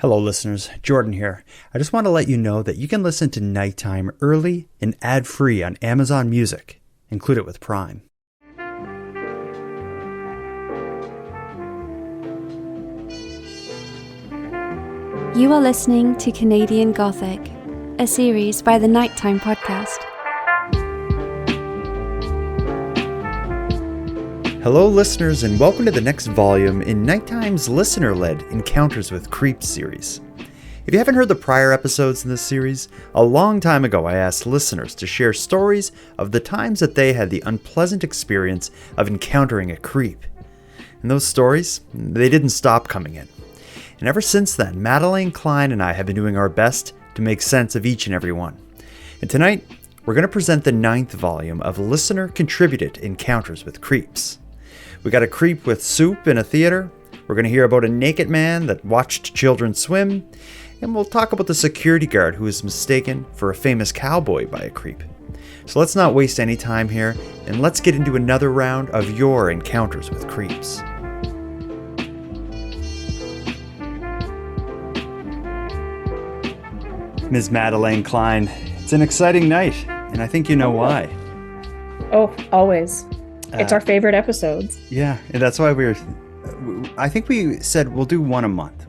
Hello, listeners. Jordan here. I just want to let you know that you can listen to Nighttime early and ad-free on Amazon Music. Include it with Prime. You are listening to Canadian Gothic, a series by the Nighttime Podcast. Hello, listeners, and welcome to the next volume in Nighttime's listener-led Encounters with Creeps series. If you haven't heard the prior episodes in this series, a long time ago I asked listeners to share stories of the times that they had the unpleasant experience of encountering a creep. And those stories, they didn't stop coming in. And ever since then, Madelayne, Klein, and I have been doing our best to make sense of each and every one. And tonight, we're going to present the 9th volume of listener-contributed Encounters with Creeps. We got a creep with soup in a theater, we're going to hear about a naked man that watched children swim, and we'll talk about the security guard who was mistaken for a famous cowboy by a creep. So let's not waste any time here, and let's get into another round of your Encounters with Creeps. Ms. Madelayne Klein, it's an exciting night, and I think you know why. Oh, always. It's our favorite episodes. Yeah, and that's why I think we said we'll do one a month.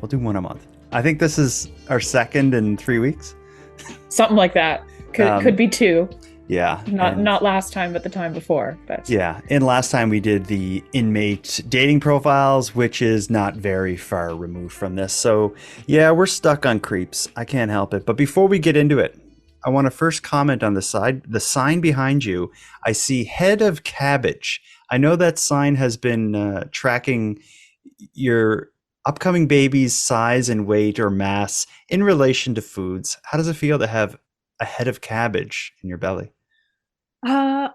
I think this is our second in 3 weeks. Something like that. Could be two. Yeah. Not last time, but the time before. But yeah, and last time we did the inmate dating profiles, which is not very far removed from this. So yeah, we're stuck on creeps. I can't help it. But before we get into it, I want to first comment on the sign behind you. I see head of cabbage. I know that sign has been tracking your upcoming baby's size and weight or mass in relation to foods. How does it feel to have a head of cabbage in your belly? a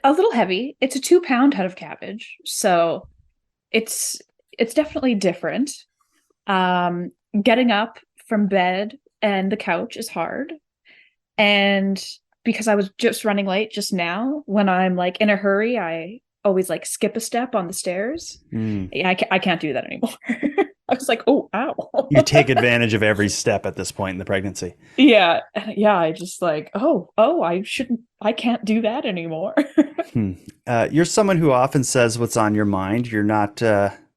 little heavy. It's a 2-pound head of cabbage, so it's definitely different. Getting up from bed and the couch is hard. And because I was just running late just now, when I'm like in a hurry, I always like skip a step on the stairs. I can't do that anymore. I was like, oh, ow. You take advantage of every step at this point in the pregnancy. Yeah. I just like, I can't do that anymore. You're someone who often says what's on your mind. You're not,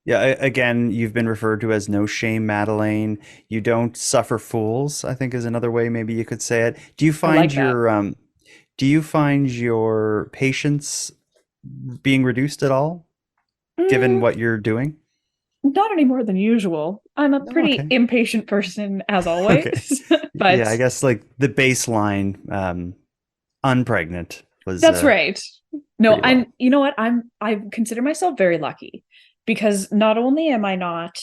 again, you've been referred to as no shame Madelayne. You don't suffer fools, I think is another way maybe you could say it. Do you find your patience being reduced at all, given what you're doing? Not any more than usual. I'm a pretty impatient person as always. But yeah, I guess like the baseline unpregnant was that's right. No, well. You know what? I consider myself very lucky because not only am I not,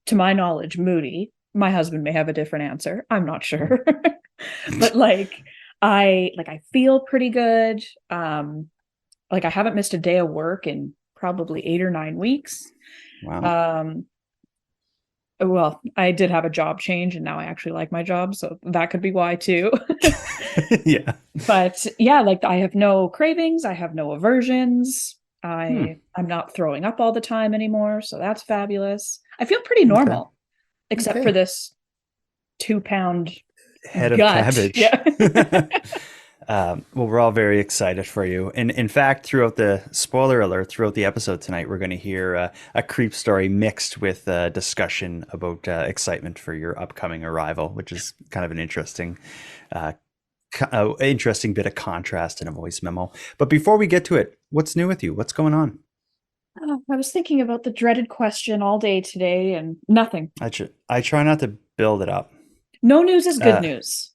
to my knowledge, moody. My husband may have a different answer. I'm not sure. But I feel pretty good. I haven't missed a day of work in probably 8 or 9 weeks. Wow. Well, I did have a job change and now I actually like my job, so that could be why too. Yeah. But yeah, I have no cravings, I have no aversions. I'm not throwing up all the time anymore, so that's fabulous. I feel pretty normal, except for this 2-pound head of gut. cabbage. Yeah. Well, we're all very excited for you. And in fact, throughout the episode tonight, we're going to hear a creep story mixed with a discussion about excitement for your upcoming arrival, which is kind of an interesting bit of contrast in a voice memo. But before we get to it, what's new with you? What's going on? I was thinking about the dreaded question all day today and nothing. I try not to build it up. No news is good news.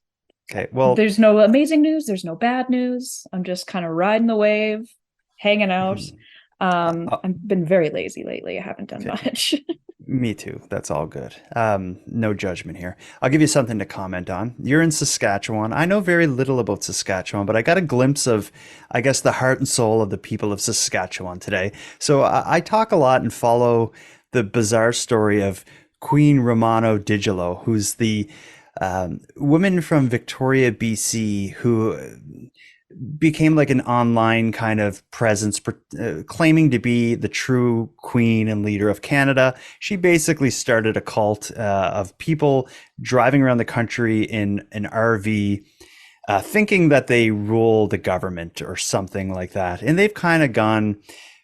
Okay, well, there's no amazing news. There's no bad news. I'm just kind of riding the wave, hanging out. I've been very lazy lately. I haven't done much. Me too. That's all good. No judgment here. I'll give you something to comment on. You're in Saskatchewan. I know very little about Saskatchewan, but I got a glimpse of, I guess, the heart and soul of the people of Saskatchewan today. So I talk a lot and follow the bizarre story of Queen Romano Digilo, who's the woman from Victoria, BC, who became like an online kind of presence, claiming to be the true queen and leader of Canada. She basically started a cult of people driving around the country in an RV, thinking that they rule the government or something like that. And they've kind of gone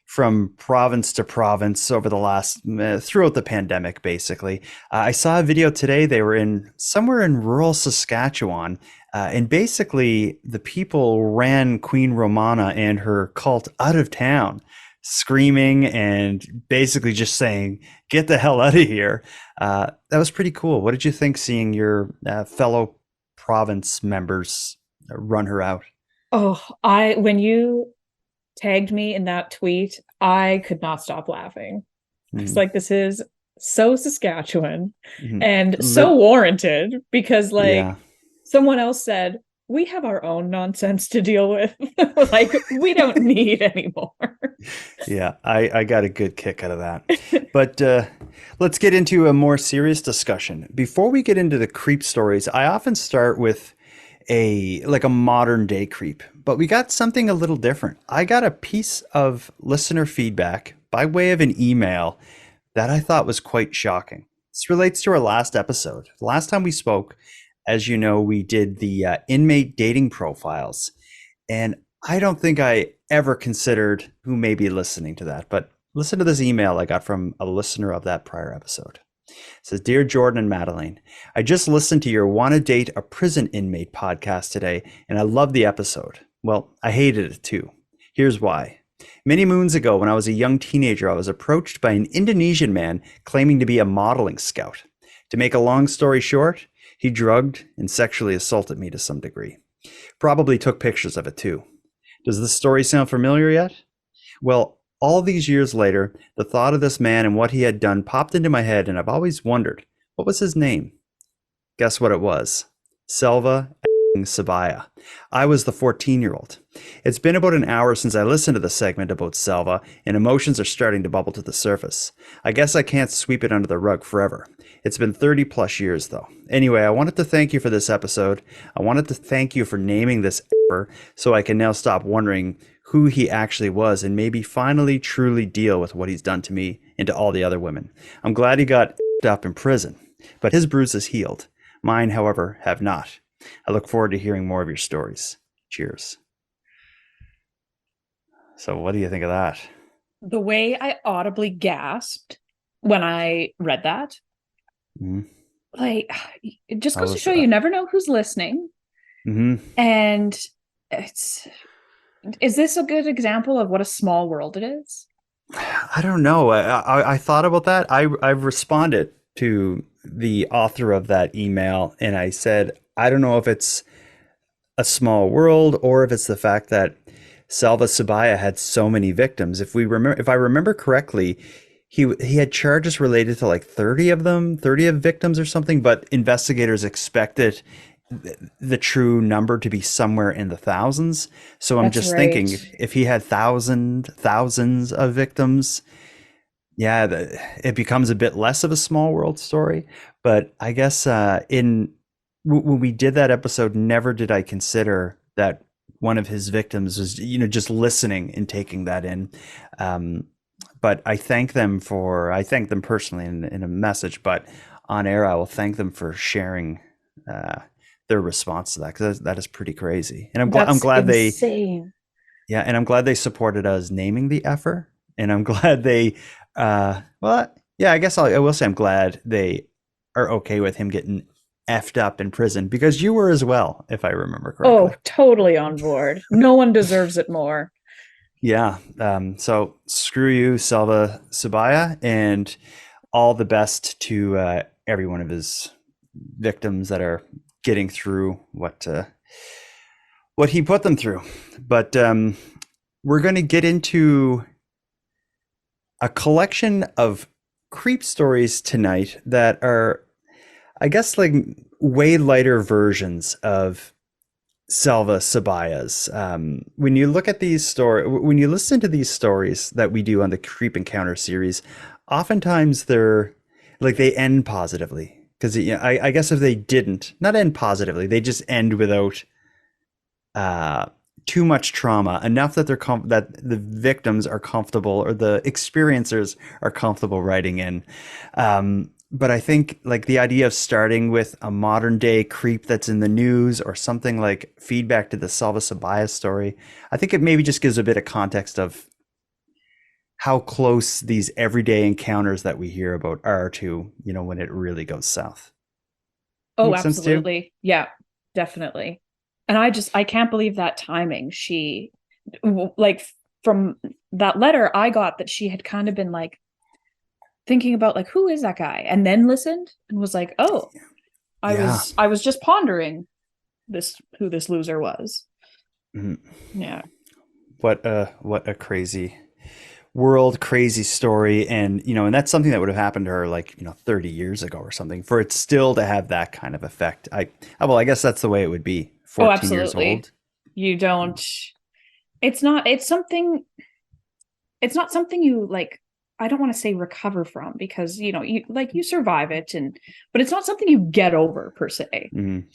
from province to province over the last throughout the pandemic. Basically, I saw a video today. They were in somewhere in rural Saskatchewan, and basically the people ran Queen Romana and her cult out of town, screaming and basically just saying, "Get the hell out of here." That was pretty cool. What did you think seeing your fellow province members run her out? Oh, when you tagged me in that tweet, I could not stop laughing. It's like, this is so Saskatchewan and so warranted, because Yeah. someone else said, we have our own nonsense to deal with. Like, we don't need anymore. Yeah, I got a good kick out of that. But let's get into a more serious discussion. Before we get into the creep stories, I often start with a modern day creep, but we got something a little different. I got a piece of listener feedback by way of an email that I thought was quite shocking. This relates to our last episode. The last time we spoke, as you know, we did the inmate dating profiles, and I don't think I ever considered who may be listening to that, but listen to this email I got from a listener of that prior episode. It says, "Dear Jordan and Madelayne, I just listened to your Wanna Date a Prison Inmate podcast today, and I loved the episode. Well, I hated it too. Here's why. Many moons ago, when I was a young teenager, I was approached by an Indonesian man claiming to be a modeling scout. To make a long story short, he drugged and sexually assaulted me to some degree. Probably took pictures of it too. Does this story sound familiar yet? Well, all these years later, the thought of this man and what he had done popped into my head, and I've always wondered, what was his name? Guess what it was? Selva Sabaya. I was the 14-year-old. It's been about an hour since I listened to the segment about Selva, and emotions are starting to bubble to the surface. I guess I can't sweep it under the rug forever. It's been 30 plus years though. Anyway, I wanted to thank you for this episode. I wanted to thank you for naming this so I can now stop wondering who he actually was and maybe finally truly deal with what he's done to me and to all the other women. I'm glad he got up in prison, but his bruises healed. Mine, however, have not. I look forward to hearing more of your stories. Cheers." So what do you think of that? The way I audibly gasped when I read that, like, it just goes to show you never know who's listening. And is this a good example of what a small world it is? I don't know. I thought about that. I've responded to the author of that email, and I said, I don't know if it's a small world or if it's the fact that Selva Sabaya had so many victims. If I remember correctly, he had charges related to like 30 of them, 30 of victims or something, but investigators expected the true number to be somewhere in the thousands. So I'm just thinking, if he had thousands of victims, yeah, it becomes a bit less of a small world story. But I guess when we did that episode, never did I consider that one of his victims was, just listening and taking that in. But I thank them personally in a message, but on air, I will thank them for sharing their response to that, because that is pretty crazy. And I'm glad insane. And I'm glad they supported us naming the effer, and I'm glad they I guess I will say I'm glad they are okay with him getting effed up in prison, because you were as well, if I remember correctly. Oh, totally on board. No one deserves it more. Yeah. So screw you, Selva Sabaya, and all the best to every one of his victims that are getting through what he put them through. But we're going to get into a collection of creep stories tonight that are, I guess, like way lighter versions of Selva Sabaya's. When you look at when you listen to these stories that we do on the Creep Encounter series, oftentimes they end positively. Because I guess if they didn't, not end positively, they just end without too much trauma, enough that that the victims are comfortable or the experiencers are comfortable writing in. But I think like the idea of starting with a modern day creep that's in the news or something like feedback to the Salva Sabaya story, I think it maybe just gives a bit of context of how close these everyday encounters that we hear about are to, when it really goes south. Oh, Makes sense to you? absolutely. Yeah, definitely. And I can't believe that timing. Like, from that letter, I got that she had kind of been like thinking about like, who is that guy? And then listened and was like, oh, Yeah. I was just pondering who this loser was. Mhm. Yeah. What a crazy world, crazy story. And that's something that would have happened to her like 30 years ago or something, for it still to have that kind of effect. I guess that's the way it would be. Oh, 14 years absolutely. old. You don't it's not something you like, I don't want to say recover from, because you survive it, but it's not something you get over per se. Mhm.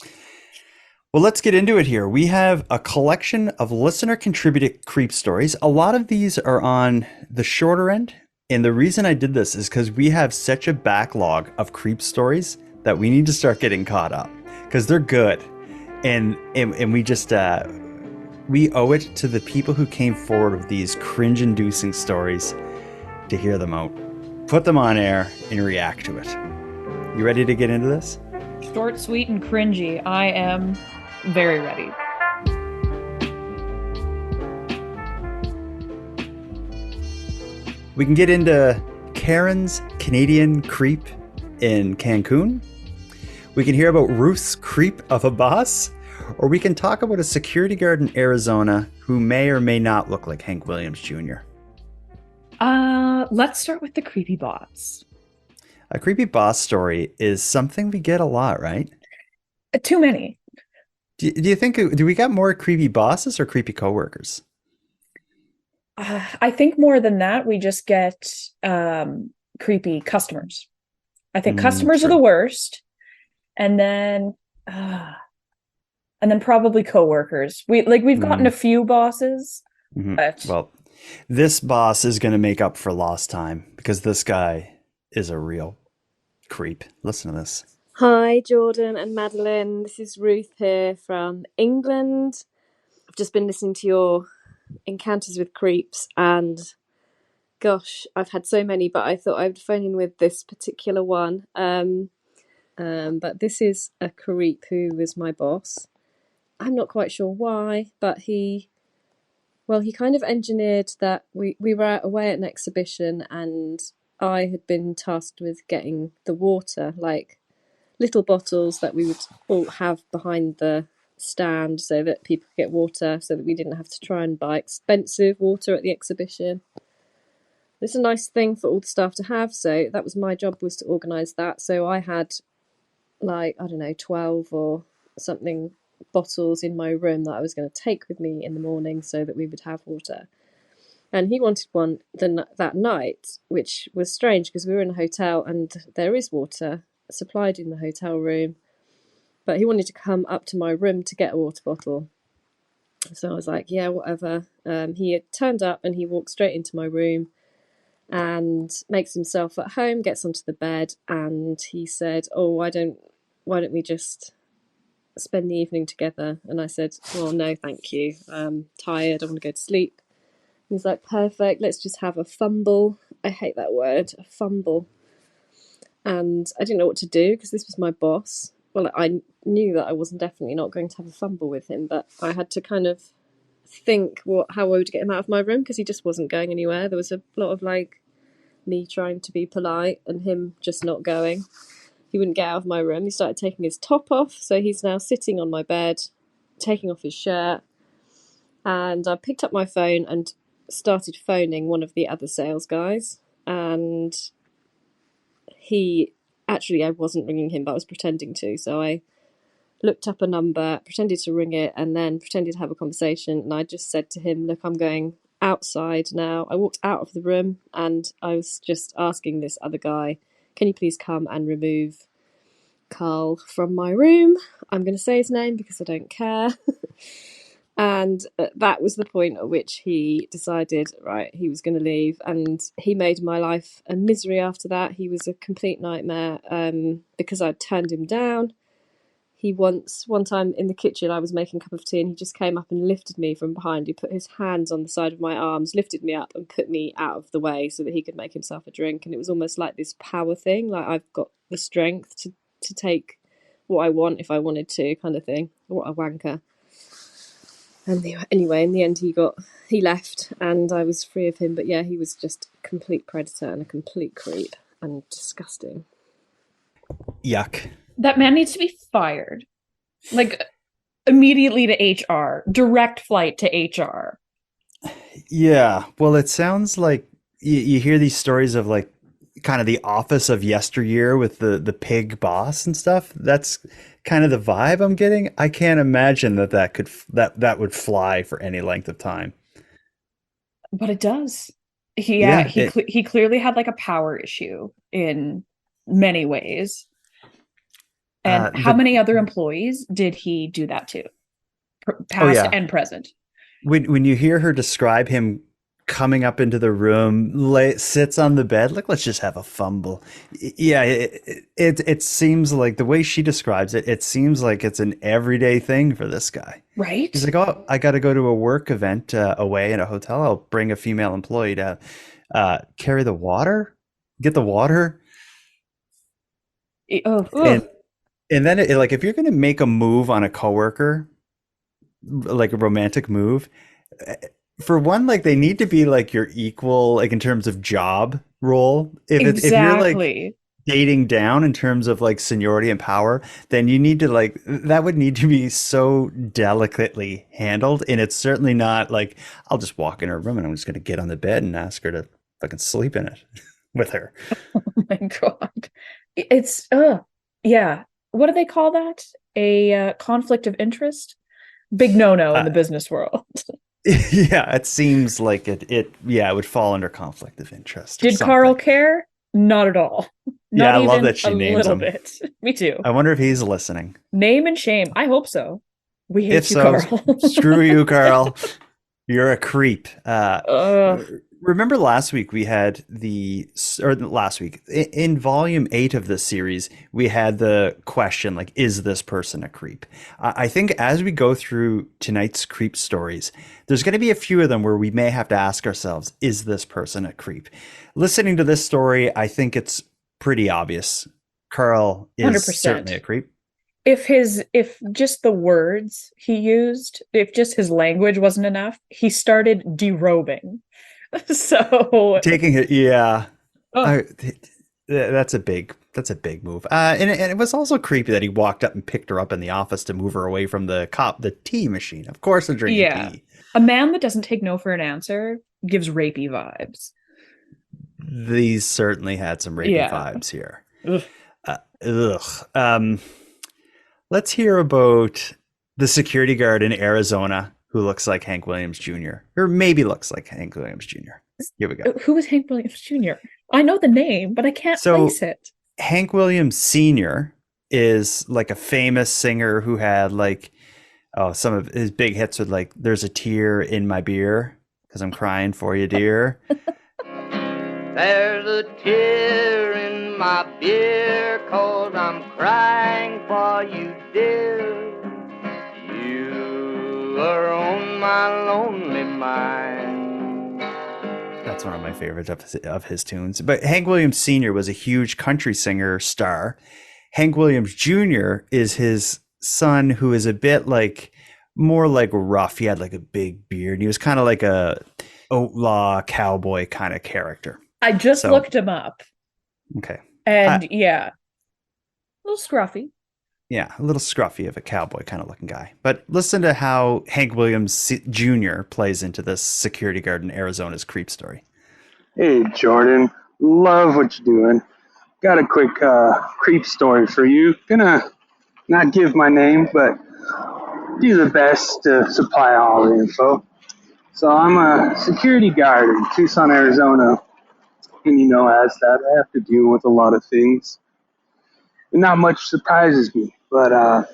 Well, let's get into it here. We have a collection of listener contributed creep stories. A lot of these are on the shorter end. And the reason I did this is because we have such a backlog of creep stories that we need to start getting caught up because they're good. And we just, we owe it to the people who came forward with these cringe inducing stories to hear them out, put them on air, and react to it. You ready to get into this? Short, sweet, and cringy. I am very ready. We can get into Karen's Canadian creep in Cancun. We can hear about Ruth's creep of a boss. Or we can talk about a security guard in Arizona who may or may not look like Hank Williams Jr. Let's start with the creepy bots. A creepy boss story is something we get a lot, right? Too many. Do you think, do we got more creepy bosses or creepy coworkers? I think more than that, we just get creepy customers. I think customers are the True. worst, and then probably coworkers. We've gotten a few bosses, but Well, this boss is going to make up for lost time because this guy is a real creep. Listen to this. Hi, Jordan and Madelayne. This is Ruth here from England. I've just been listening to your encounters with creeps, and gosh, I've had so many, but I thought I'd phone in with this particular one. But this is a creep who was my boss. I'm not quite sure why, but he kind of engineered that we were away at an exhibition, and I had been tasked with getting the water, like little bottles that we would all have behind the stand so that people could get water, so that we didn't have to try and buy expensive water at the exhibition. It's a nice thing for all the staff to have, so that was my job, was to organise that. So I had 12 or something bottles in my room that I was going to take with me in the morning so that we would have water. And he wanted one that night, which was strange because we were in a hotel and there is water supplied in the hotel room, but he wanted to come up to my room to get a water bottle. So I was like, yeah, whatever. He had turned up and he walked straight into my room and makes himself at home, gets onto the bed, and he said, oh, why don't we just spend the evening together? And I said, well, no, thank you. I'm tired. I want to go to sleep. He's like, perfect. Let's just have a fumble. I hate that word, a fumble. And I didn't know what to do because this was my boss. Well, I knew that I wasn't definitely not going to have a fumble with him, but I had to kind of think how I would get him out of my room because he just wasn't going anywhere. There was a lot of me trying to be polite and him just not going. He wouldn't get out of my room. He started taking his top off, so he's now sitting on my bed, taking off his shirt. And I picked up my phone and started phoning one of the other sales guys, and I wasn't ringing him, but I was pretending to. So I looked up a number, pretended to ring it, and then pretended to have a conversation. And I just said to him, look, I'm going outside now. I walked out of the room and I was just asking this other guy, can you please come and remove Carl from my room? I'm going to say his name because I don't care. And that was the point at which he decided, right, he was going to leave. And he made my life a misery after that. He was a complete nightmare because I'd turned him down. One time in the kitchen, I was making a cup of tea and he just came up and lifted me from behind. He put his hands on the side of my arms, lifted me up and put me out of the way so that he could make himself a drink. And it was almost like this power thing, like I've got the strength to take what I want if I wanted to, kind of thing. What a wanker. And anyway, in the end, he left and I was free of him. But yeah, he was just a complete predator and a complete creep and disgusting. Yuck. That man needs to be fired. Like, immediately to HR. Direct flight to HR. Yeah. Well, it sounds like you hear these stories of like kind of the office of yesteryear with the pig boss and stuff. That's kind of the vibe I'm getting. I can't imagine that would fly for any length of time. But it does. Yeah, He clearly had like a power issue in many ways. And how many other employees did he do that to? Past and present. When you hear her describe him coming up into the room, sits on the bed, like, let's just have a fumble. Yeah, it seems like the way she describes it, it seems like it's an everyday thing for this guy. Right? He's like, oh, I got to go to a work event away in a hotel. I'll bring a female employee to carry the water, get the water. And then like if you're going to make a move on a coworker, like a romantic move, for one, like they need to be like your equal, like in terms of job role. If you're like dating down in terms of like seniority and power, then you need to like, that would need to be so delicately handled. And it's certainly not like, I'll just walk in her room and I'm just going to get on the bed and ask her to fucking sleep in it with her. Oh my God. It's, yeah. What do they call that? A conflict of interest? Big no-no in the business world. Yeah, it seems like it would fall under conflict of interest. Did Carl care? Not at all. Not I love that she names him. Bit. Me too. I wonder if he's listening. Name and shame. I hope so. We hate you, Carl. Screw you, Carl. You're a creep. Remember last week we had in volume 8 of this series, we had the question, like, is this person a creep? I think as we go through tonight's creep stories, there's going to be a few of them where we may have to ask ourselves, is this person a creep? Listening to this story, I think it's pretty obvious. Carl is 100%. Certainly a creep. If just the words he used, if just his language wasn't enough, he started derobing. So taking it, yeah. That's a big move. And it was also creepy that he walked up and picked her up in the office to move her away from the tea machine. Of course, they're drinking tea. A man that doesn't take no for an answer gives rapey vibes. These certainly had some rapey vibes here. Let's hear about the security guard in Arizona who looks like Hank Williams Jr. or maybe looks like Hank Williams Jr. Here we go. Who is Hank Williams Jr.? I know the name, but I can't place it. Hank Williams Sr. is like a famous singer who had like, some of his big hits with like, there's a tear in my beer because I'm crying for you, dear. There's a tear in my beer cause I'm crying for you, dear. You are on my lonely mind. That's one of my favorites of his tunes. But Hank Williams Sr. was a huge country singer star. Hank Williams Jr. is his son, who is a bit like, more like rough. He had like a big beard. He was kind of like a outlaw cowboy kind of character. I just looked him up. Okay. And a little scruffy. Yeah, a little scruffy of a cowboy kind of looking guy. But listen to how Hank Williams Jr. plays into this security guard in Arizona's creep story. Hey, Jordan. Love what you're doing. Got a quick creep story for you. Gonna not give my name, but do the best to supply all the info. So I'm a security guard in Tucson, Arizona. And as that, I have to deal with a lot of things. And not much surprises me. But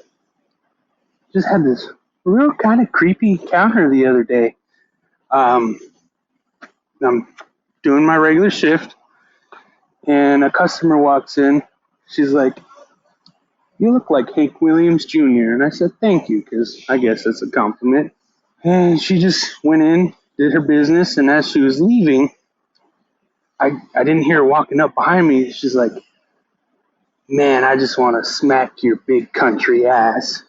just had this real kind of creepy encounter the other day. I'm doing my regular shift, and a customer walks in. She's like, "You look like Hank Williams Jr." And I said, "Thank you," because I guess that's a compliment. And she just went in, did her business, and as she was leaving, I didn't hear her walking up behind me. She's like, "Man, I just want to smack your big country ass."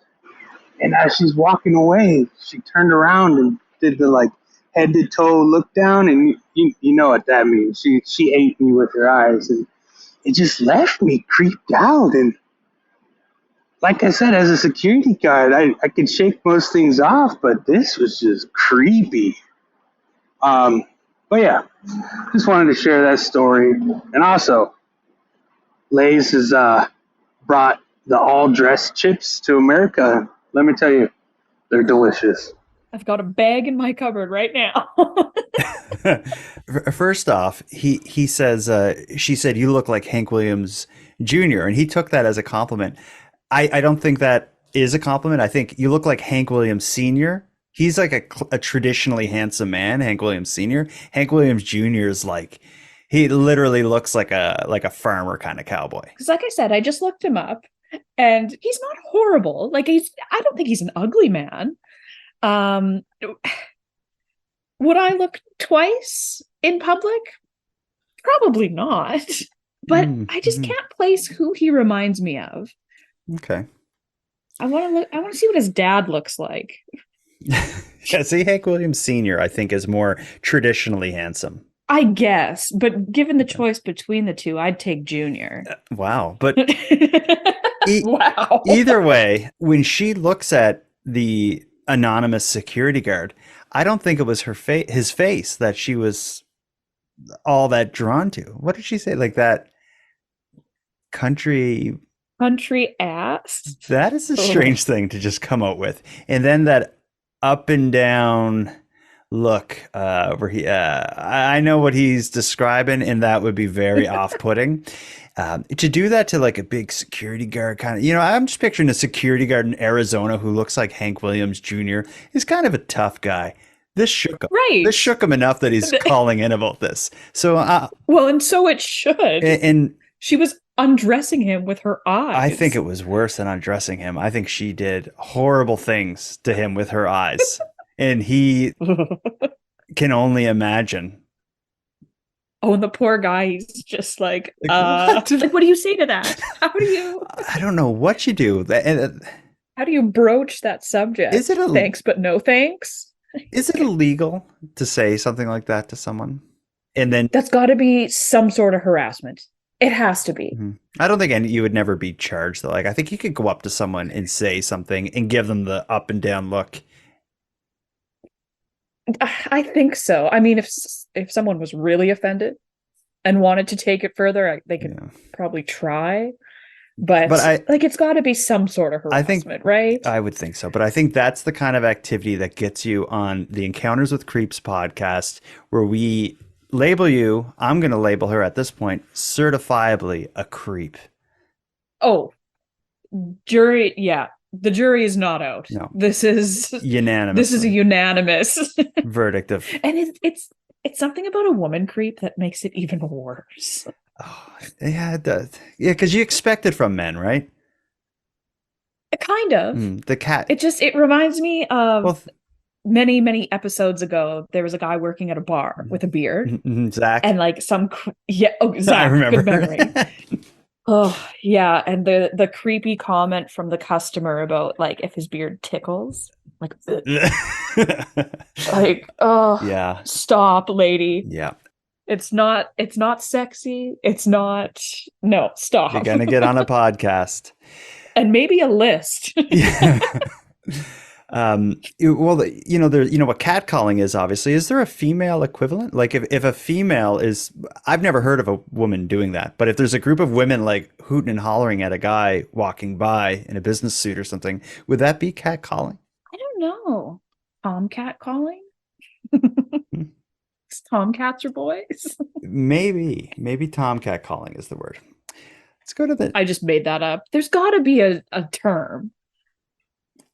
And as she's walking away, she turned around and did the like head to toe look down, and you know what that means. She ate me with her eyes, and it just left me creeped out. And like I said, as a security guard, I could shake most things off, but this was just creepy. But yeah, just wanted to share that story. And also, Lay's has brought the all-dressed chips to America. Let me tell you, they're delicious. I've got a bag in my cupboard right now. First off, he says, she said, "You look like Hank Williams Jr." And he took that as a compliment. I don't think that is a compliment. I think you look like Hank Williams Sr. He's like a traditionally handsome man, Hank Williams Sr. Hank Williams Jr. is like, he literally looks like a farmer kind of cowboy. Because like I said, I just looked him up and he's not horrible. Like I don't think he's an ugly man. Would I look twice in public? Probably not. But I just can't place who he reminds me of. Okay. I want to see what his dad looks like. Yeah, see, Hank Williams Sr., I think, is more traditionally handsome. I guess, but given the choice between the two, I'd take Junior. Wow. But wow. Either way, when she looks at the anonymous security guard, I don't think it was his face that she was all that drawn to. What did she say? Like that country ass? That is a strange thing to just come out with. And then that up and down look where he I know what he's describing, and that would be very off-putting. To do that to like a big security guard kind of, I'm just picturing a security guard in Arizona who looks like Hank Williams Jr. He's kind of a tough guy. This shook him. Right. This shook him enough that he's calling in about this. So well, and so it should. And she was undressing him with her eyes. I think it was worse than undressing him. I think she did horrible things to him with her eyes. And he can only imagine. Oh, and the poor guy, he's just like what do you say to that? How do you? I don't know what you do. How do you broach that subject? Is it thanks, but no thanks? Is it illegal to say something like that to someone? And then that's got to be some sort of harassment. It has to be. Mm-hmm. I don't think you would never be charged though. Like I think you could go up to someone and say something and give them the up and down look. I think so. I mean, if someone was really offended and wanted to take it further, they could probably try. But it's got to be some sort of harassment, right? I would think so. But I think that's the kind of activity that gets you on the Encounters with Creeps podcast, where we label you. I'm going to label her at this point certifiably a creep. Oh, jury. Yeah. The jury is not out. No. This is unanimous. This is a unanimous verdict of. And it's something about a woman creep that makes it even worse. Oh, yeah, it does. Yeah, because you expect it from men, right? Kind of. The cat. It reminds me of many episodes ago. There was a guy working at a bar with a beard. Zach. And like Zach. I remember. Good memory. Oh yeah, and the creepy comment from the customer about like if his beard tickles, like, like, oh yeah, stop, lady. Yeah, it's not sexy. It's not. No, stop. You're gonna get on a podcast and maybe a list. Yeah. Well, what catcalling is, obviously. Is there a female equivalent? Like if a female is, I've never heard of a woman doing that, but if there's a group of women like hooting and hollering at a guy walking by in a business suit or something, would that be catcalling? I don't know. Tomcat calling? Tomcats are boys? Maybe tomcat calling is the word. Let's go to I just made that up. There's got to be a term.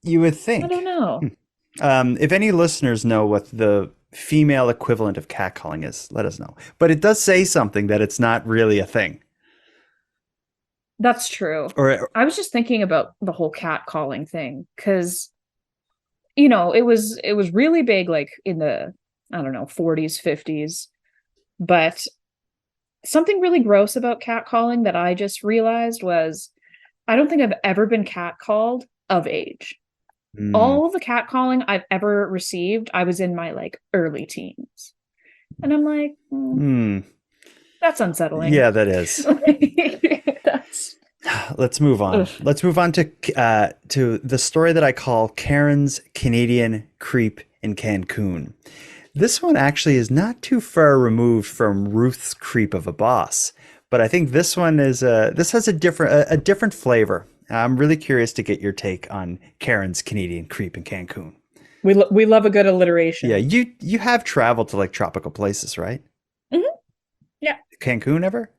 You would I don't think. know. If any listeners know what the female equivalent of catcalling is, let us know. But it does say something that it's not really a thing. That's true. Or I was just thinking about the whole cat calling thing because it was really big like in the I don't know 40s, 50s, but something really gross about cat calling that I just realized was I don't think I've ever been catcalled of age. mm, All the catcalling I've ever received, I was in my like early teens. And I'm like, mm, that's unsettling. yeah, that is. That's Let's move on. ugh. Let's move on to the story that I call Karen's Canadian Creep in Cancun. This one actually is not too far removed from Ruth's creep of a boss, but I think this one is this has a different flavor. I'm really curious to get your take on Karen's Canadian Creep in Cancun. We love a good Yeah, alliteration. you have traveled to like tropical places, right? Mhm. Yeah. Cancun ever?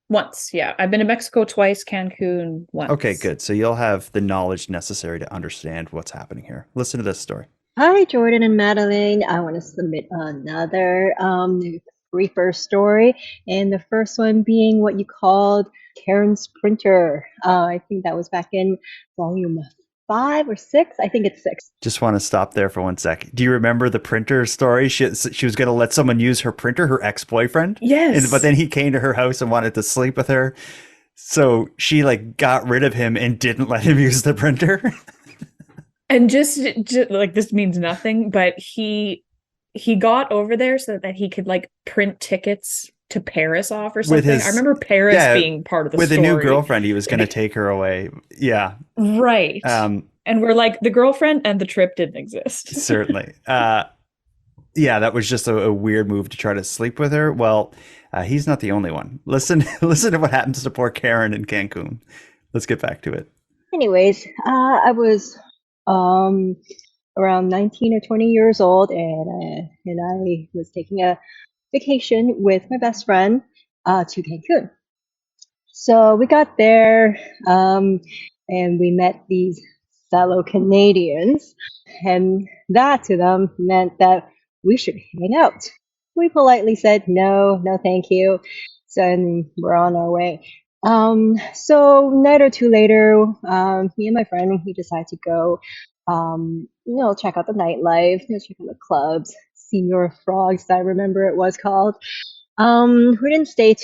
Once, yeah. I've been to Mexico twice, Cancun Okay, once. good. So you'll have the knowledge necessary to understand what's happening here. Listen to this story. Hi, Jordan and Madelayne. I want to submit another creeper story, and the first one being what you called Karen's printer. I think that was back in volume 5 or 6. I think it's 6. Just want to stop there for 1 sec. Do you remember the printer story? She was going to let someone use her printer, her ex-boyfriend, but Yes. then he came to her house and wanted to sleep with her. So she like got rid of him and didn't let him use the printer. And just like this means nothing, but he got over there so that he could like print tickets to Paris off or With something. I his remember Paris yeah, being part of the with a story. new girlfriend, he was going to take her away. Yeah, Right. And we're like, the girlfriend and the trip didn't exist. certainly. Yeah, that was just a weird move to try to sleep with her. Well, he's not the only one. Listen, listen to what happens to poor Karen in Cancun. Let's get back to it. Anyways, I was around 19 or 20 years old, and I was taking a vacation with my best friend to Cancun. So we got there, and we met these fellow Canadians, and that to them meant that we should hang out. We politely said no, no, thank you. So and we're on our way. So night or two later, me and my friend we decided to go, check out the nightlife, check out the clubs. Senior Frogs, I remember it was called. We didn't stay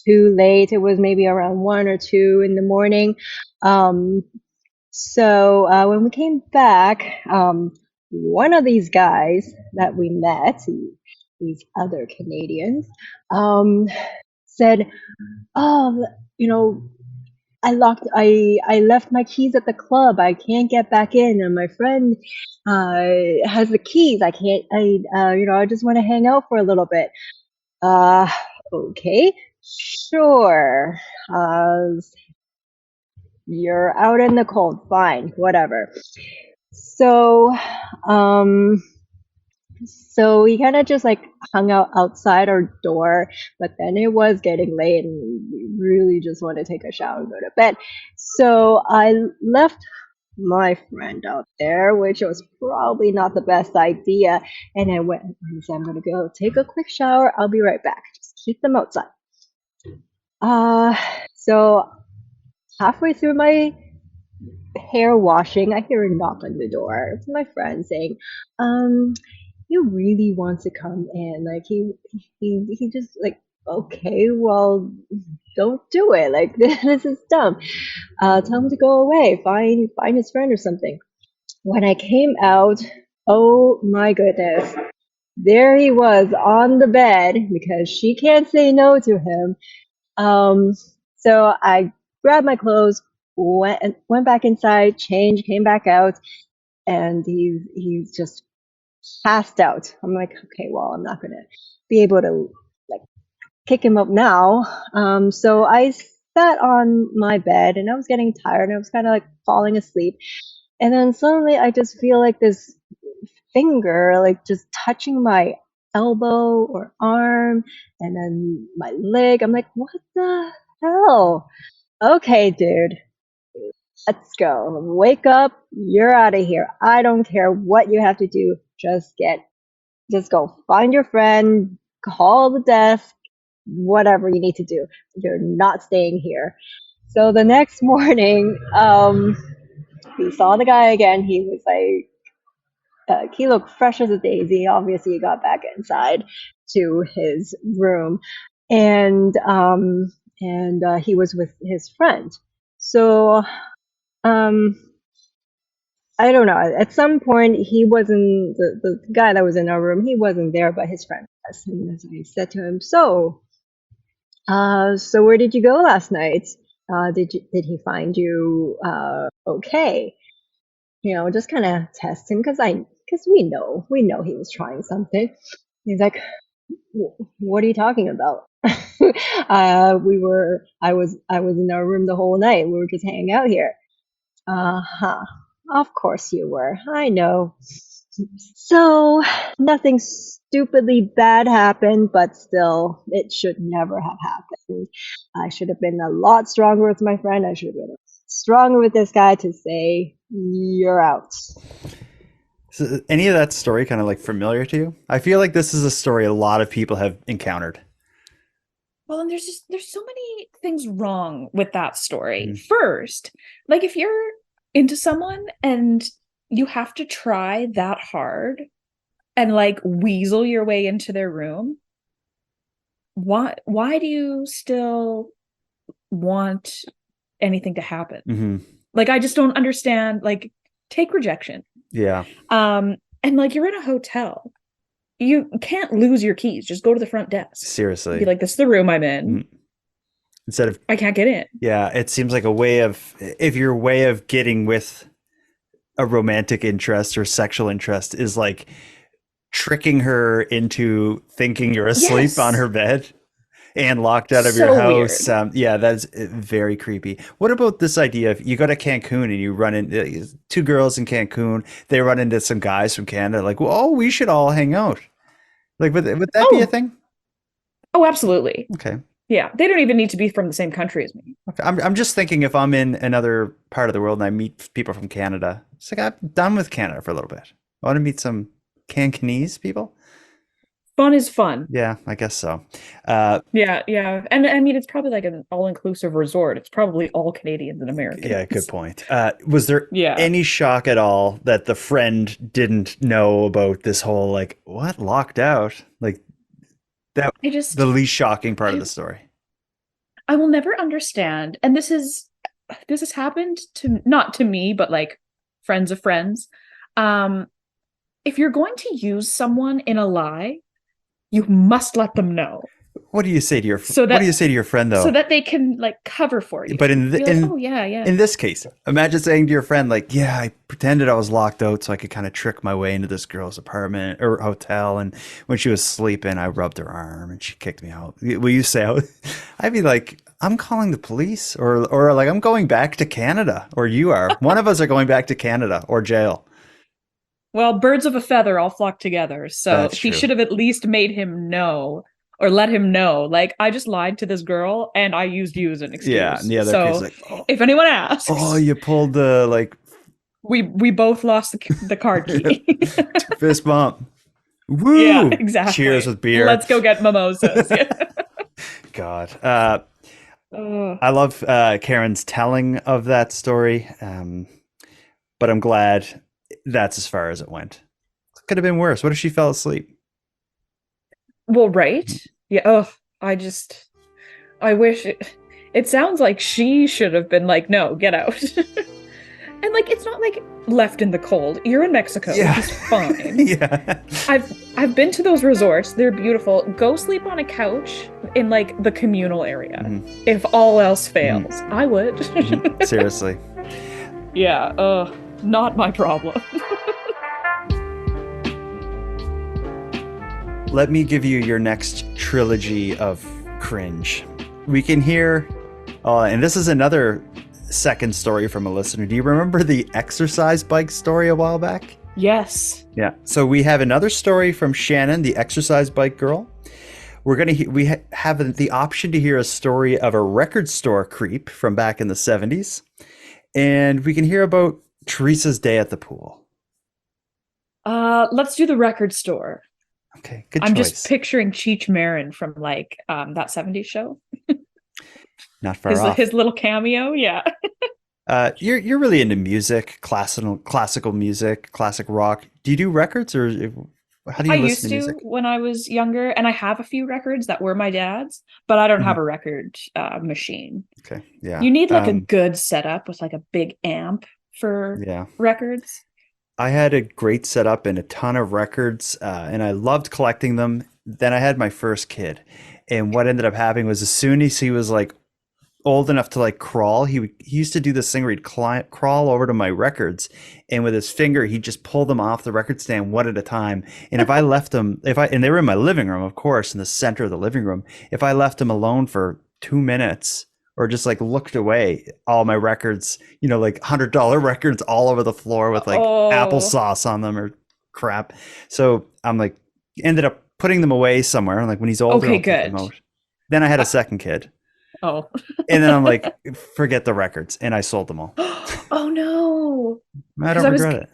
too late. It was maybe around 1 or 2 in the morning. So when we came back, one of these guys that we met, these other Canadians, said, "Oh, you know, I left my keys at the club. I can't get back in, and my friend has the keys. I can't. I just want to hang out for a little bit." Uh, okay, sure. You're out in the cold. Fine, whatever. So, um, so we kind of just like hung out outside our door, but then it was getting late and we really just want to take a shower and go to bed. So I left my friend out there, which was probably not the best idea. And I went and said, I'm going to go take a quick shower. I'll be right back. Just keep them outside. So halfway through my hair washing, I hear a knock on the door. It's my friend saying, "You really want to come in?" Like he just like, okay, well, don't do it. Like this is dumb. Tell him to go away. Find his friend or something. When I came out, oh my goodness, there he was on the bed because she can't say no to him. Um, so I grabbed my clothes, went back inside, changed, came back out, and he's just passed out. I'm like, okay, well, I'm not gonna be able to like kick him up now. So I sat on my bed and I was getting tired and I was kind of like falling asleep. And then suddenly I just feel like this finger like just touching my elbow or arm and then my leg. I'm like, what the hell? Okay, dude. Let's go. Wake up. You're out of here. I don't care what you have to do. Just go find your friend, call the desk, whatever you need to do. You're not staying here. So the next morning, we saw the guy again. He was like, he looked fresh as a daisy. Obviously, he got back inside to his room, and he was with his friend. So, I don't know. At some point, he wasn't the guy that was in our room. He wasn't there, but his friend was. And so I said to him, so where did you go last night? Did he find you okay? Just kind of test him because we know he was trying something. He's like, what are you talking about? I was in our room the whole night. We were just hanging out here. Uh-huh. Of course you were. I know. So, nothing stupidly bad happened, but still, it should never have happened. I should have been a lot stronger with my friend. I should have been stronger with this guy to say, you're out. So any of that story kind of like familiar to you? I feel like this is a story a lot of people have encountered. Well, and there's so many things wrong with that story. First, like if you're into someone and you have to try that hard and like weasel your way into their room, why do you still want anything to happen? Like I just don't understand. Like, take rejection. Yeah. And like you're in a hotel. You can't lose your keys. Just go to the front desk. Seriously. Be like, this is the room I'm in. Instead of, I can't get in. Yeah, it seems like if your way of getting with a romantic interest or sexual interest is like tricking her into thinking you're asleep on her bed and locked out of your house. Yeah, that's very creepy. What about this idea of you go to Cancun and you run into two girls in Cancun, they run into some guys from Canada, like, well, we should all hang out. Like, would that be a thing? Oh, absolutely. Okay. Yeah, they don't even need to be from the same country as me. Okay. I'm just thinking if I'm in another part of the world and I meet people from Canada, it's like I'm done with Canada for a little bit. I want to meet some Cantonese people. Fun is fun. Yeah, I guess so. Yeah. And I mean, it's probably like an all-inclusive resort. It's probably all Canadians and Americans. Yeah, good point. Was there any shock at all that the friend didn't know about this whole, like, what, locked out? Like, that the least shocking part of the story. I will never understand. And this has happened to, not to me, but like friends of friends. If you're going to use someone in a lie, you must let them know. What do you say to your friend though? So that they can like cover for you. But in this case, imagine saying to your friend, like, yeah, I pretended I was locked out so I could kind of trick my way into this girl's apartment or hotel, and when she was sleeping, I rubbed her arm and she kicked me out. Will you say, I'd be like, I'm calling the police, or like, I'm going back to Canada, or you are. One of us are going back to Canada or jail. Well, birds of a feather all flock together. So she should have at least made him know, or let him know, like, I just lied to this girl and I used you as an excuse. Yeah. So like, if anyone asks, you pulled the like. We both lost the card key. Fist bump. Woo! Yeah, exactly. Cheers with beer. Let's go get mimosas. God. I love Karen's telling of that story, but I'm glad that's as far as it went. It could have been worse. What if she fell asleep? Well, right? Yeah. Oh, I wish it sounds like she should have been like, no, get out. And like, it's not like left in the cold. You're in Mexico. Yeah. He's fine. Yeah. I've been to those resorts. They're beautiful. Go sleep on a couch in like the communal area. Mm-hmm. If all else fails, I would. Mm-hmm. Seriously. Yeah. Not my problem. Let me give you your next trilogy of cringe. We can hear, and this is another second story from a listener. Do you remember the exercise bike story a while back? Yes. Yeah. So we have another story from Shannon, the exercise bike girl. We have the option to hear a story of a record store creep from back in the 70s. And we can hear about Teresa's day at the pool. Let's do the record store. Okay, good I'm choice. just picturing Cheech Marin from like that 70s show. Not far off. His little cameo, yeah. You're really into music, classical music, classic rock. Do you do records, or how do you I listen used to to music? when I was younger, and I have a few records that were my dad's, but I don't have a record machine. Okay, yeah. You need like a good setup with like a big amp for records. I had a great setup and a ton of records, and I loved collecting them. Then I had my first kid, and what ended up happening was as soon as he was like old enough to like crawl, he used to do this thing where he'd crawl over to my records, and with his finger he'd just pull them off the record stand one at a time. And if I left them, and they were in my living room, of course, in the center of the living room, if I left him alone for 2 minutes or just like looked away, all my records, like $100 records all over the floor with like applesauce on them or crap. So I'm like, ended up putting them away somewhere. Like when he's older, I'll take them out. Then I had a second kid. Oh. And then I'm like, forget the records. And I sold them all. Oh no. I don't regret it.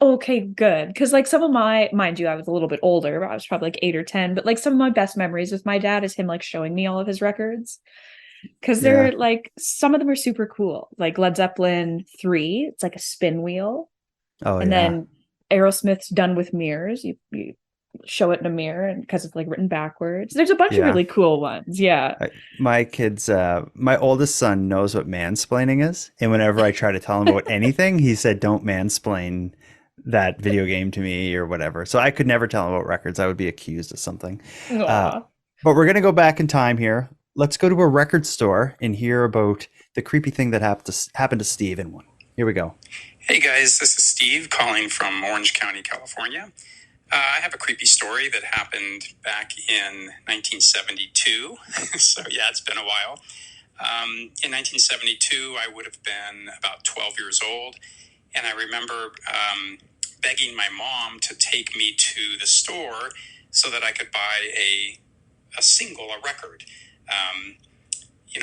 Okay, good. Because like some of mind you, I was a little bit older, but I was probably like 8 or 10. But like some of my best memories with my dad is him like showing me all of his records. Because they're like, some of them are super cool. Like Led Zeppelin 3, it's like a spin wheel. Oh, and then Aerosmith's Done with Mirrors. You show it in a mirror, and because it's like written backwards. There's a bunch of really cool ones. Yeah. My kids, my oldest son knows what mansplaining is. And whenever I try to tell him about anything, he said, don't mansplain that video game to me or whatever. So I could never tell him about records. I would be accused of something. But we're going to go back in time here. Let's go to a record store and hear about the creepy thing that happened to Steve in one. Here we go. Hey guys, this is Steve calling from Orange County, California. I have a creepy story that happened back in 1972. So yeah, it's been a while. In 1972, I would have been about 12 years old. And I remember begging my mom to take me to the store so that I could buy a record.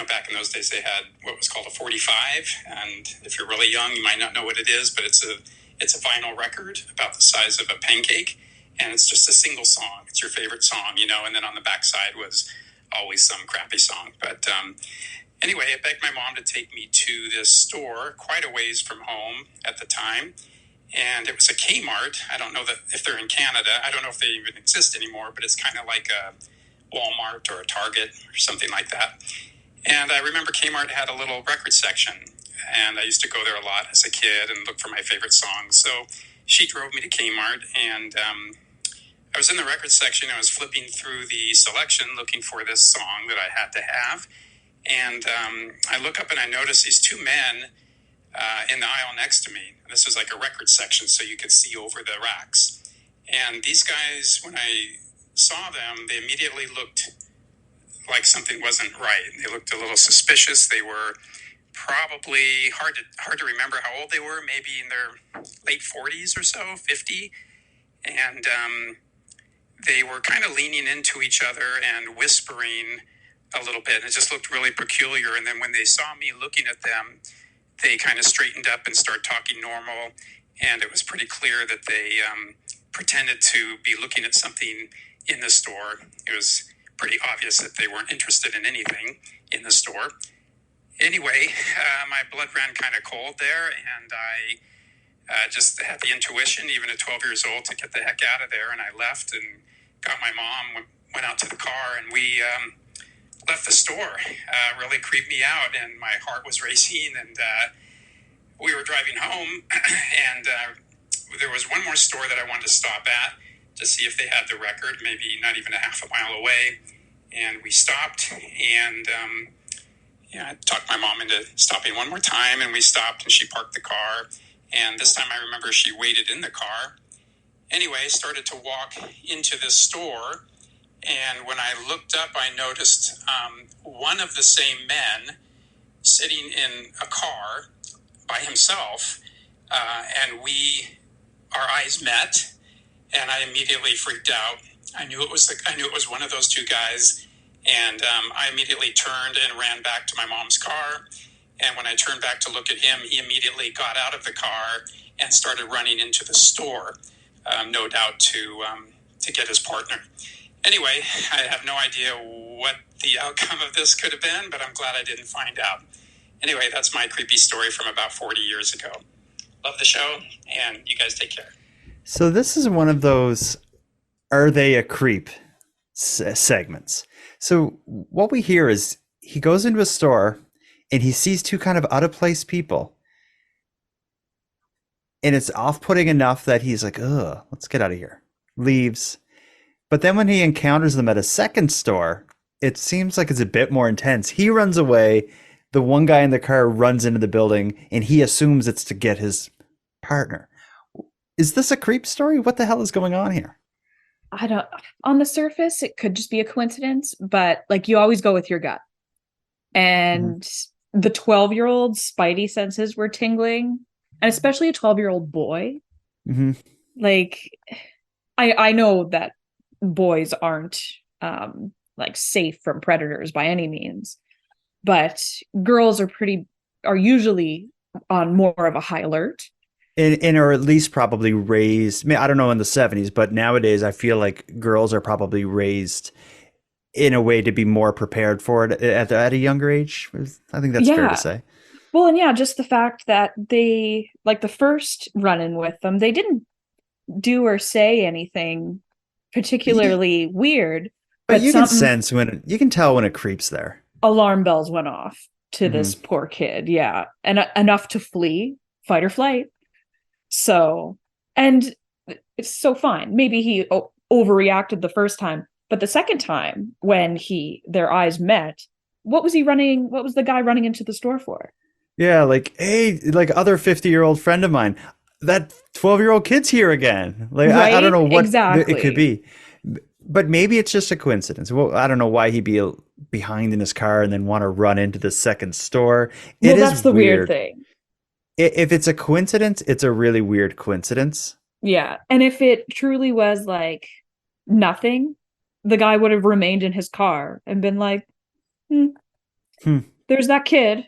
Back in those days, they had what was called a 45. And if you're really young, you might not know what it is, but it's a vinyl record about the size of a pancake. And it's just a single song. It's your favorite song, and then on the backside was always some crappy song. But anyway, I begged my mom to take me to this store quite a ways from home at the time. And it was a Kmart. I don't know if they're in Canada. I don't know if they even exist anymore, but it's kind of like a Walmart or a Target or something like that. And I remember Kmart had a little record section. And I used to go there a lot as a kid and look for my favorite songs. So she drove me to Kmart, and I was in the record section. I was flipping through the selection looking for this song that I had to have. And I look up and I notice these two men in the aisle next to me. And this was like a record section, so you could see over the racks. And these guys, when I saw them, they immediately looked like something wasn't right. They looked a little suspicious. They were probably hard to remember how old they were, maybe in their late 40s or so, 50. And they were kind of leaning into each other and whispering a little bit. And it just looked really peculiar. And then when they saw me looking at them, they kind of straightened up and started talking normal. And it was pretty clear that they pretended to be looking at something in the store. It was pretty obvious that they weren't interested in anything in the store. Anyway, my blood ran kind of cold there, and I just had the intuition, even at 12 years old, to get the heck out of there. And I left and got my mom, went out to the car, and we left the store. Really creeped me out, and my heart was racing, and we were driving home, and there was one more store that I wanted to stop at to see if they had the record, maybe not even a half a mile away. And we stopped, and I talked my mom into stopping one more time, and we stopped, and she parked the car. And this time I remember she waited in the car. Anyway, started to walk into this store, and when I looked up, I noticed one of the same men sitting in a car by himself, and our eyes met, and I immediately freaked out. I knew it was one of those two guys, and I immediately turned and ran back to my mom's car. And when I turned back to look at him, he immediately got out of the car and started running into the store, no doubt to get his partner. Anyway, I have no idea what the outcome of this could have been, but I'm glad I didn't find out. Anyway, that's my creepy story from about 40 years ago. Love the show, and you guys take care. So this is one of those "Are they a creep?" segments. So what we hear is he goes into a store and he sees two kind of out of place people. And it's off-putting enough that he's like, ugh, let's get out of here. Leaves. But then when he encounters them at a second store, it seems like it's a bit more intense. He runs away. The one guy in the car runs into the building and he assumes it's to get his partner. Is this a creep story? What the hell is going on here? I don't, on the surface, it could just be a coincidence, but like you always go with your gut. And the 12-year-old spidey senses were tingling, and especially a 12-year-old boy. Mm-hmm. Like, I know that boys aren't like safe from predators by any means, but girls are usually on more of a high alert. And or at least probably raised. I mean, I don't know in the 70s, but nowadays I feel like girls are probably raised in a way to be more prepared for it at a younger age. I think that's fair to say. Well, and yeah, just the fact that they, like the first run-in with them, they didn't do or say anything particularly weird. But you can sense you can tell when a creep's there. Alarm bells went off to this poor kid, yeah, and enough to flee, fight or flight. So, and it's so fine. Maybe he overreacted the first time, but the second time when their eyes met, what was the guy running into the store for? Yeah, like, hey, like other 50-year-old friend of mine, that 12-year-old kid's here again. Like, right? I don't know what it could be, but maybe it's just a coincidence. Well, I don't know why he'd be behind in his car and then want to run into the second store. Well, that's the weird thing. If it's a coincidence, it's a really weird coincidence. Yeah. And if it truly was like nothing, the guy would have remained in his car and been like, there's that kid.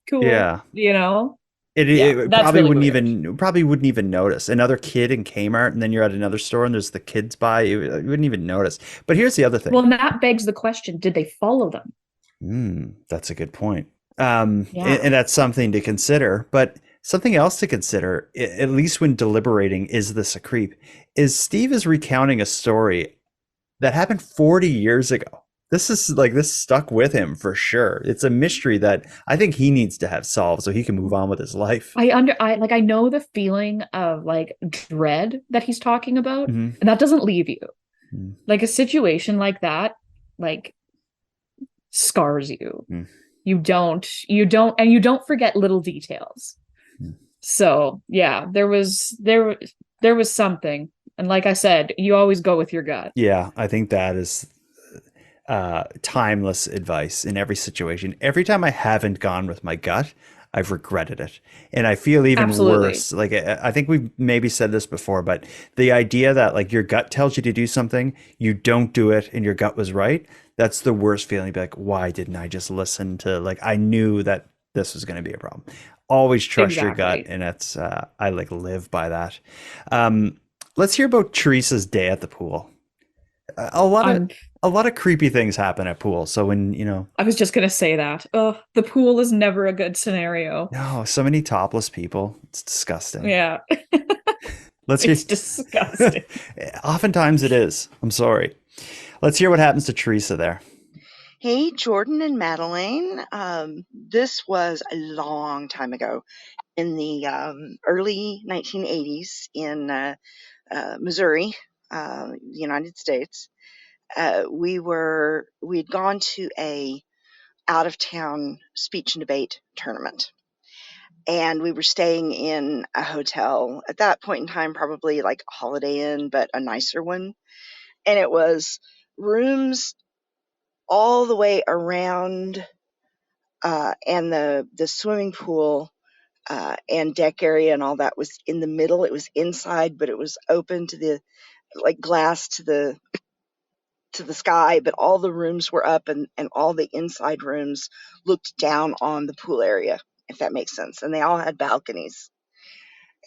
Cool. Yeah. You know? It probably wouldn't even notice. Another kid in Kmart, and then you're at another store and there's the kids by, you wouldn't even notice. But here's the other thing. Well, and that begs the question, did they follow them? That's a good point. And that's something to consider. But something else to consider, at least when deliberating, is this a creep, is Steve is recounting a story that happened 40 years ago. This stuck with him for sure. It's a mystery that I think he needs to have solved so he can move on with his life. I know the feeling of like dread that he's talking about, and that doesn't leave you. Like a situation like that, like scars you. You don't forget little details. So yeah, there was something. And like I said, you always go with your gut. Yeah, I think that is timeless advice in every situation. Every time I haven't gone with my gut, I've regretted it. And I feel even worse. Like, I think we've maybe said this before, but the idea that like your gut tells you to do something, you don't do it, and your gut was right. That's the worst feeling. Be like, why didn't I just listen to, like, I knew that this was going to be a problem. Always trust your gut. And that's, I like live by that. Let's hear about Teresa's day at the pool. A lot of creepy things happen at pools. So when, I was just going to say that. Oh, the pool is never a good scenario. No, so many topless people. It's disgusting. Yeah. It's disgusting. Oftentimes it is. I'm sorry. Let's hear what happens to Teresa there. Hey, Jordan and Madelayne. This was a long time ago in the early 1980s in Missouri, the United States. We'd gone to a out of town speech and debate tournament, and we were staying in a hotel at that point in time, probably like Holiday Inn, but a nicer one. And it was rooms all the way around, and the swimming pool and deck area and all that was in the middle. It was inside, but it was open to the, like, glass to the to the sky, but all the rooms were up, and all the inside rooms looked down on the pool area, if that makes sense. And they all had balconies.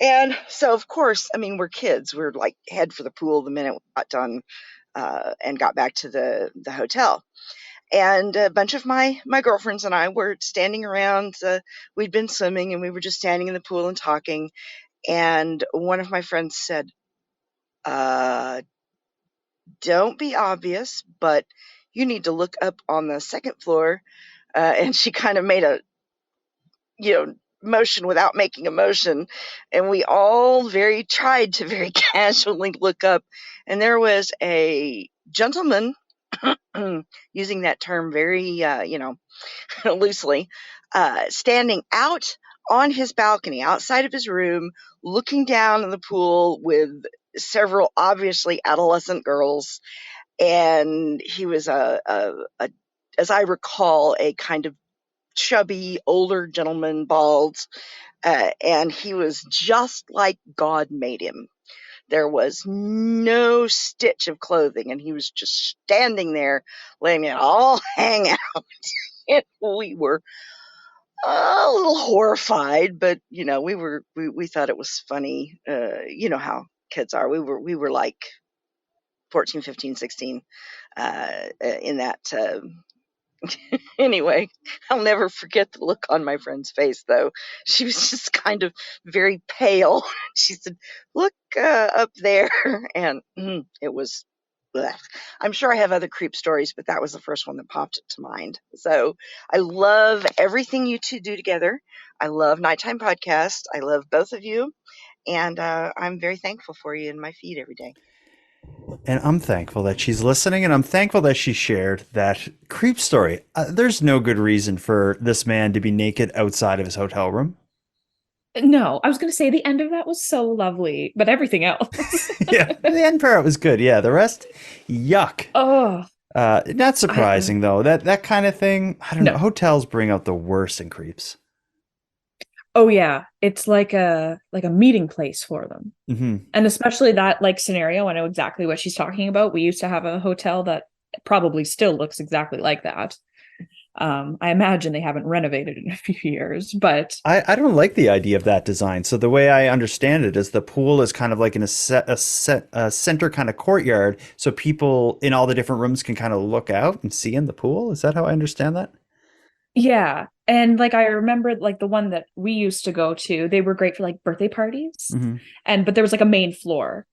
And so, of course, I mean, we're kids. We're like head for the pool the minute we got done and got back to the hotel. And a bunch of my girlfriends and I were standing around. We'd been swimming, and we were just standing in the pool and talking. And one of my friends said, don't be obvious, but you need to look up on the second floor. And she kind of made a, motion without making a motion. And we all tried to very casually look up. And there was a gentleman, using that term very, loosely, standing out on his balcony outside of his room, looking down in the pool with several obviously adolescent girls. And he was as I recall, a kind of chubby older gentleman, bald, and he was just like God made him. There was no stitch of clothing, and he was just standing there letting it all hang out. And we were a little horrified, but we thought it was funny. You know how kids are. We were like 14, 15, 16 in that. Anyway, I'll never forget the look on my friend's face, though. She was just kind of very pale. She said, look up there. And it was, blech. I'm sure I have other creep stories, but that was the first one that popped to mind. So I love everything you two do together. I love Nighttime Podcast. I love both of you. And I'm very thankful for you in my feed every day. And I'm thankful that she's listening, and I'm thankful that she shared that creep story. There's no good reason for this man to be naked outside of his hotel room. No, I was going to say the end of that was so lovely, but everything else. Yeah, the end part was good. Yeah, the rest, yuck. Oh. Not surprising, though. That kind of thing, I don't know. Hotels bring out the worst in creeps. Oh yeah, it's like a meeting place for them. Mm-hmm. And especially that scenario, I know exactly what she's talking about. We used to have a hotel that probably still looks exactly like that. I imagine they haven't renovated in a few years, but I don't like the idea of that design. So the way I understand it is the pool is kind of like in a center kind of courtyard, so people in all the different rooms can kind of look out and see in the pool. Is that how I understand that? Yeah. And I remember the one that we used to go to, they were great for birthday parties. Mm-hmm. But there was a main floor.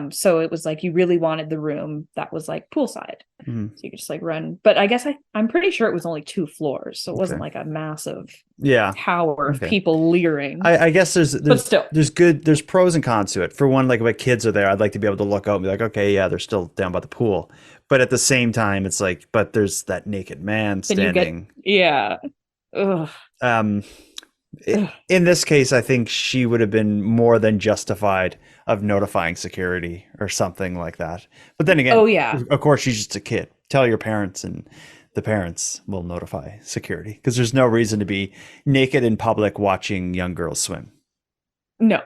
So it was you really wanted the room that was poolside. Mm-hmm. So you could just like but I guess I'm pretty sure it was only 2 floors. So it wasn't a massive tower of people leering. I guess but still. there's pros and cons to it. For one, when kids are there, I'd like to be able to look out and be like, okay, yeah, they're still down by the pool. But at the same time, it's but there's that naked man standing. Ugh. In this case, I think she would have been more than justified of notifying security or something like that. But then again, of course, she's just a kid. Tell your parents, and the parents will notify security, because there's no reason to be naked in public watching young girls swim. No.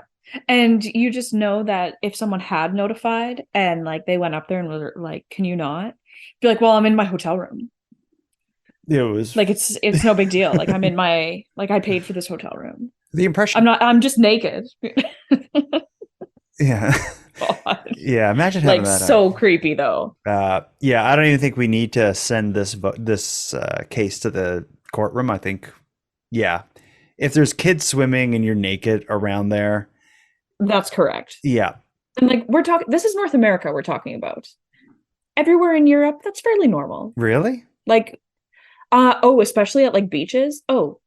And you just know that if someone had notified and they went up there and were like, can you not? Be like, well, I'm in my hotel room. It was it's no big deal. I'm in my I paid for this hotel room. The impression I'm just naked. Yeah. God. Yeah, imagine having that. So creepy though. Yeah, I don't even think we need to send this case to the courtroom. I think if there's kids swimming and you're naked around there, that's correct. Yeah. And we're talking, this is North America we're talking about. Everywhere in Europe, that's fairly normal. Really? Especially at beaches. Oh,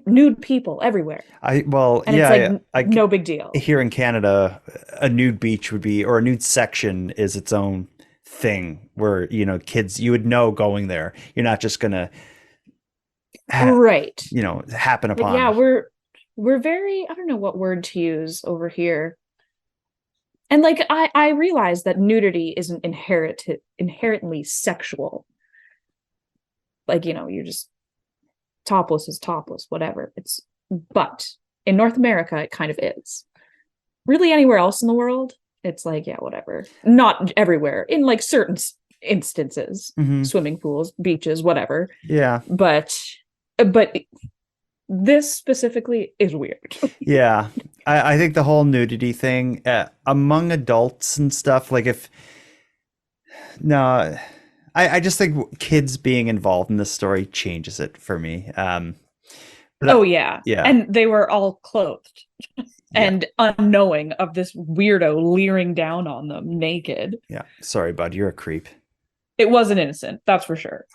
nude people everywhere. It's no big deal. Here in Canada, a nude beach would be, or a nude section is its own thing where, kids, you would know going there. You're not just going to right. Happen upon. Yeah, we're very, I don't know what word to use over here. And I realize that nudity isn't inherently sexual. You're just topless is topless, whatever. But in North America, it kind of is. Really anywhere else in the world, it's whatever. Not everywhere. In certain instances, Mhm. swimming pools, beaches, whatever. Yeah. But this specifically is weird. Yeah. I think the whole nudity thing among adults and stuff, like if no, I just think kids being involved in this story changes it for me. Oh yeah. Yeah. And they were all clothed Yeah. and unknowing of this weirdo leering down on them naked. Yeah. Sorry, bud, you're a creep. It wasn't innocent, that's for sure.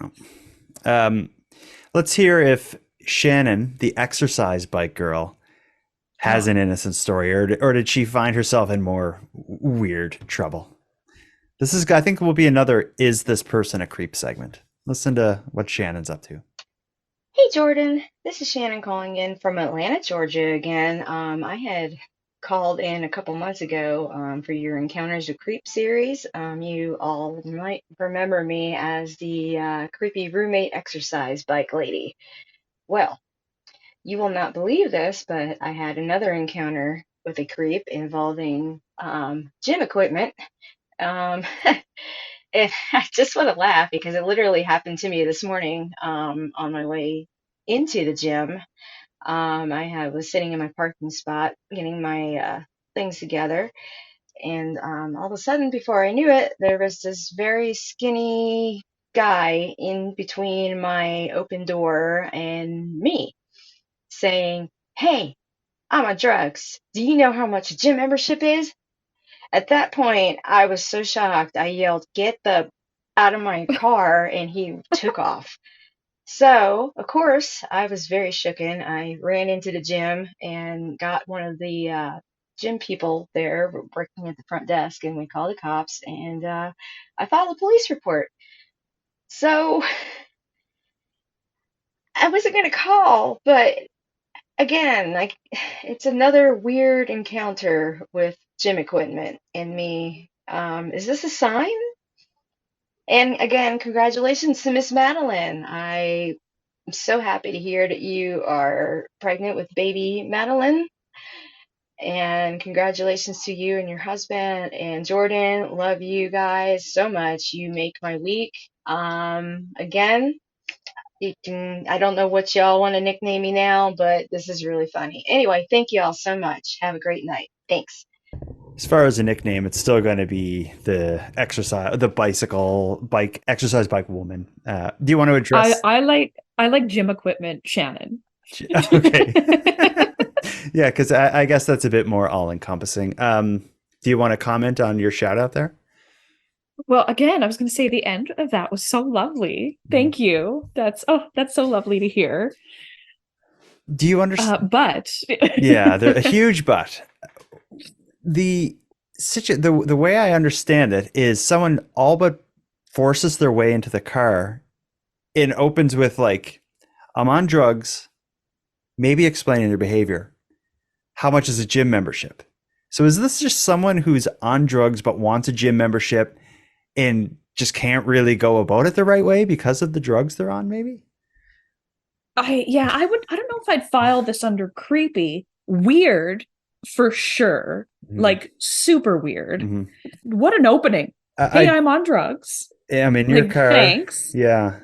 Let's hear if Shannon, the exercise bike girl, has an innocent story, or did she find herself in more weird trouble? This is, I think, will be another "Is this person a creep?" segment. Listen to what Shannon's up to. Hey Jordan, this is Shannon calling in from Atlanta, Georgia again. I had called in a couple months ago for your Encounters with Creep series. You all might remember me as the creepy roommate exercise bike lady. Well, you will not believe this, but I had another encounter with a creep involving gym equipment. Um, and I just want to laugh because it literally happened to me this morning on my way into the gym. Was sitting in my parking spot getting my things together, and all of a sudden, before I knew it, there was this very skinny guy in between my open door and me saying, "Hey, I'm on drugs. Do you know how much a gym membership is?" At that point, I was so shocked. I yelled, "Get the out of my car," and he took off. So, of course, I was very shooken. I ran into the gym and got one of the gym people there working at the front desk, and we called the cops, and I filed a police report. So, I wasn't going to call, but again, like, it's another weird encounter with gym equipment and me. Is this a sign? And again, congratulations to Miss Madelayne. I'm so happy to hear that you are pregnant with baby Madelayne. And congratulations to you and your husband. And Jordan, love you guys so much. You make my week. Again, I don't know what y'all want to nickname me now, but this is really funny. Anyway, thank you all so much. Have a great night. Thanks. As far as a nickname, it's still going to be the exercise bike woman. Do you want to address? I like gym equipment, Shannon. Okay. Yeah, because I guess that's a bit more all encompassing. Do you want to comment on your shout out there? Well, again, I was going to say the end of that was so lovely. Thank you. That's so lovely to hear. Do you understand? But yeah, a huge but. The way I understand it is someone all but forces their way into the car and opens with like, "I'm on drugs," maybe explaining their behavior. How much is a gym membership? So is this just someone who's on drugs but wants a gym membership and just can't really go about it the right way because of the drugs they're on, maybe? I don't know if I'd file this under creepy. Weird for sure. Mm-hmm. Like super weird. Mm-hmm. What an opening. Hey, I'm on drugs. Yeah, I'm in your car. Thanks. Yeah.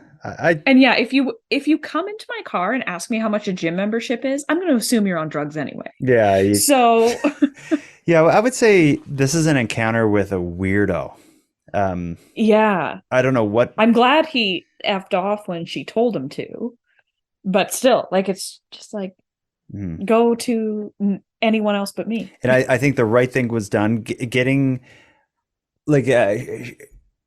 And yeah, if you come into my car and ask me how much a gym membership is, I'm going to assume you're on drugs anyway. Yeah. So yeah, I would say this is an encounter with a weirdo. Yeah. I don't know what. I'm glad he effed off when she told him to, but still, like, it's just like, go to anyone else but me. And I think the right thing was done. Getting like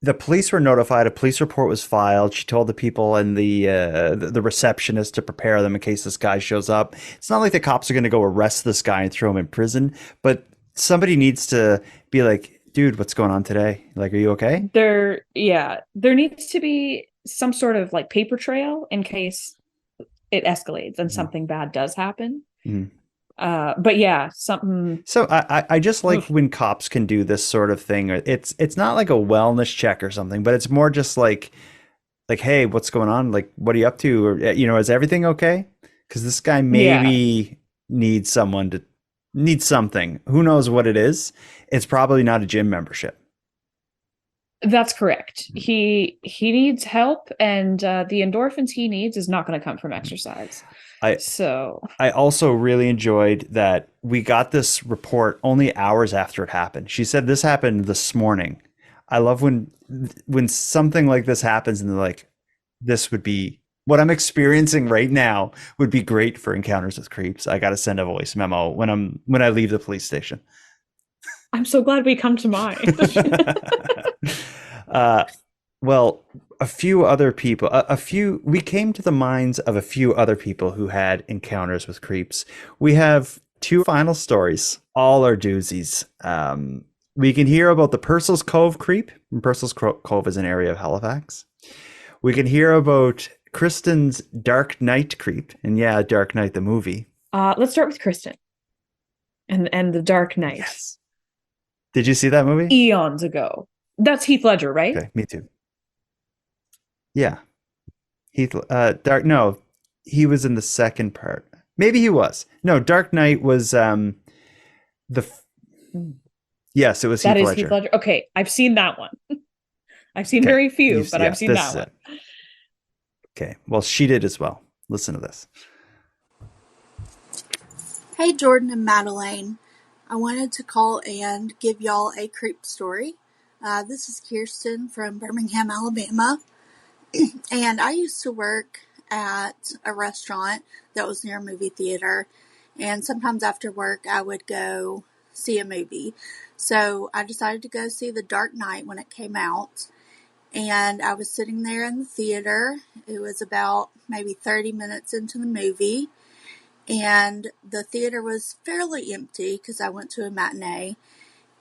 the police were notified. A police report was filed. She told the people and the receptionist to prepare them in case this guy shows up. It's not like the cops are going to go arrest this guy and throw him in prison, but somebody needs to be like, "Dude, what's going on today? Like, are you okay?" There needs to be some sort of like paper trail in case it escalates and something bad does happen. But yeah, something. So I just like when cops can do this sort of thing. It's not like a wellness check or something, but it's more just like, "Hey, what's going on? Like, what are you up to? Or, is everything okay?" Because this guy maybe needs something. Who knows what it is? It's probably not a gym membership. That's correct. He needs help, and the endorphins he needs is not going to come from exercise. I also really enjoyed that we got this report only hours after it happened. She said this happened this morning. I love when something like this happens and they're like, this would be what I'm experiencing right now would be great for Encounters with Creeps. I got to send a voice memo when I leave the police station. I'm so glad we come to mind. Well, a few other people, we came to the minds of a few other people who had encounters with creeps. We have 2 final stories. All are doozies. We can hear about the Purcell's Cove creep. Purcell's Cove is an area of Halifax. We can hear about Kristen's Dark Knight creep. And yeah, Dark Knight, the movie. Let's start with Kristen and the Dark Knight. Yes. Did you see that movie? Eons ago. That's Heath Ledger, right? Okay, me too. Yeah. He was in the second part. Maybe he was. No, Dark Knight was yes, it was Heath Ledger. That is Heath Ledger. Okay, I've seen that one. I've seen very few, but I've seen that one. Okay, well, she did as well. Listen to this. Hey, Jordan and Madelayne. I wanted to call and give y'all a creep story. This is Kirsten from Birmingham, Alabama. And I used to work at a restaurant that was near a movie theater. And sometimes after work, I would go see a movie. So I decided to go see The Dark Knight when it came out. And I was sitting there in the theater. It was about maybe 30 minutes into the movie. And the theater was fairly empty because I went to a matinee.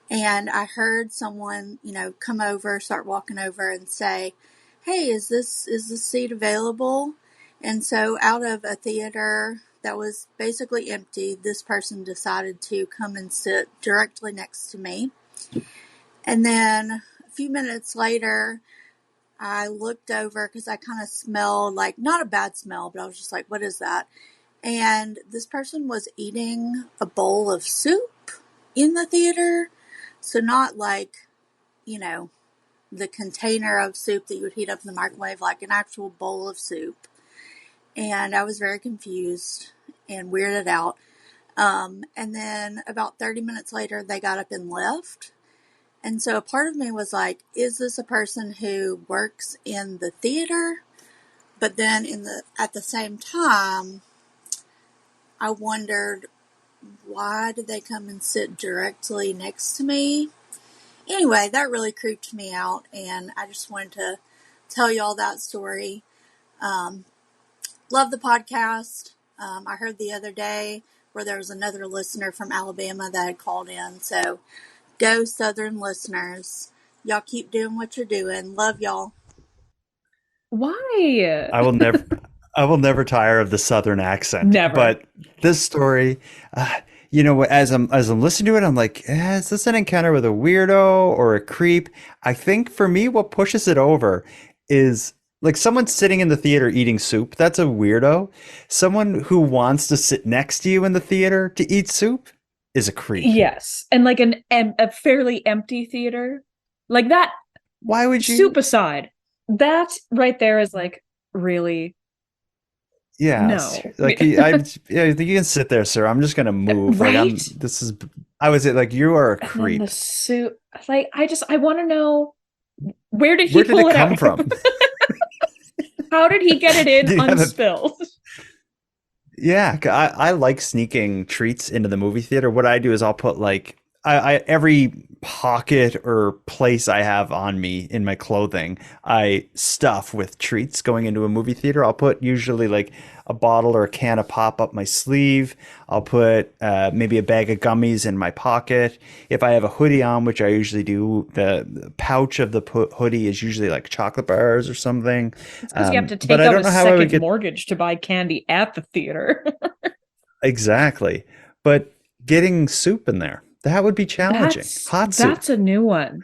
And I heard someone, come over, start walking over and say, hey, is this seat available? And so out of a theater that was basically empty, this person decided to come and sit directly next to me. And then a few minutes later, I looked over because I kind of smelled like, not a bad smell, but I was just like, what is that? And this person was eating a bowl of soup in the theater. So not like, the container of soup that you would heat up in the microwave, like an actual bowl of soup. And I was very confused and weirded out. And then about 30 minutes later, they got up and left. And so a part of me was like, is this a person who works in the theater? But then at the same time, I wondered, why did they come and sit directly next to me? Anyway, that really creeped me out, and I just wanted to tell y'all that story. Love the podcast. I heard the other day where there was another listener from Alabama that had called in, so go Southern listeners. Y'all keep doing what you're doing. Love y'all. Why? I will never tire of the Southern accent. Never. But this story, as I'm listening to it, I'm like, is this an encounter with a weirdo or a creep? I think for me, what pushes it over is like someone sitting in the theater eating soup. That's a weirdo. Someone who wants to sit next to you in the theater to eat soup is a creep. Yes, and like a fairly empty theater, like that. Why would you? Soup aside, that right there is like really. Yeah, no. Like you can sit there, sir. I'm just gonna move. Right? Like you are a creep. And the soup, like I want to know where did he pull it come out from? How did he get it in unspilled? Yeah, I like sneaking treats into the movie theater. What I do is I'll put like every pocket or place I have on me in my clothing, I stuff with treats going into a movie theater. I'll put usually like a bottle or a can of pop up my sleeve. I'll put maybe a bag of gummies in my pocket. If I have a hoodie on, which I usually do, the pouch of the hoodie is usually like chocolate bars or something. It's because you have to take out a second mortgage to buy candy at the theater. Exactly. But getting soup in there, that would be challenging. Hot soup. That's a new one.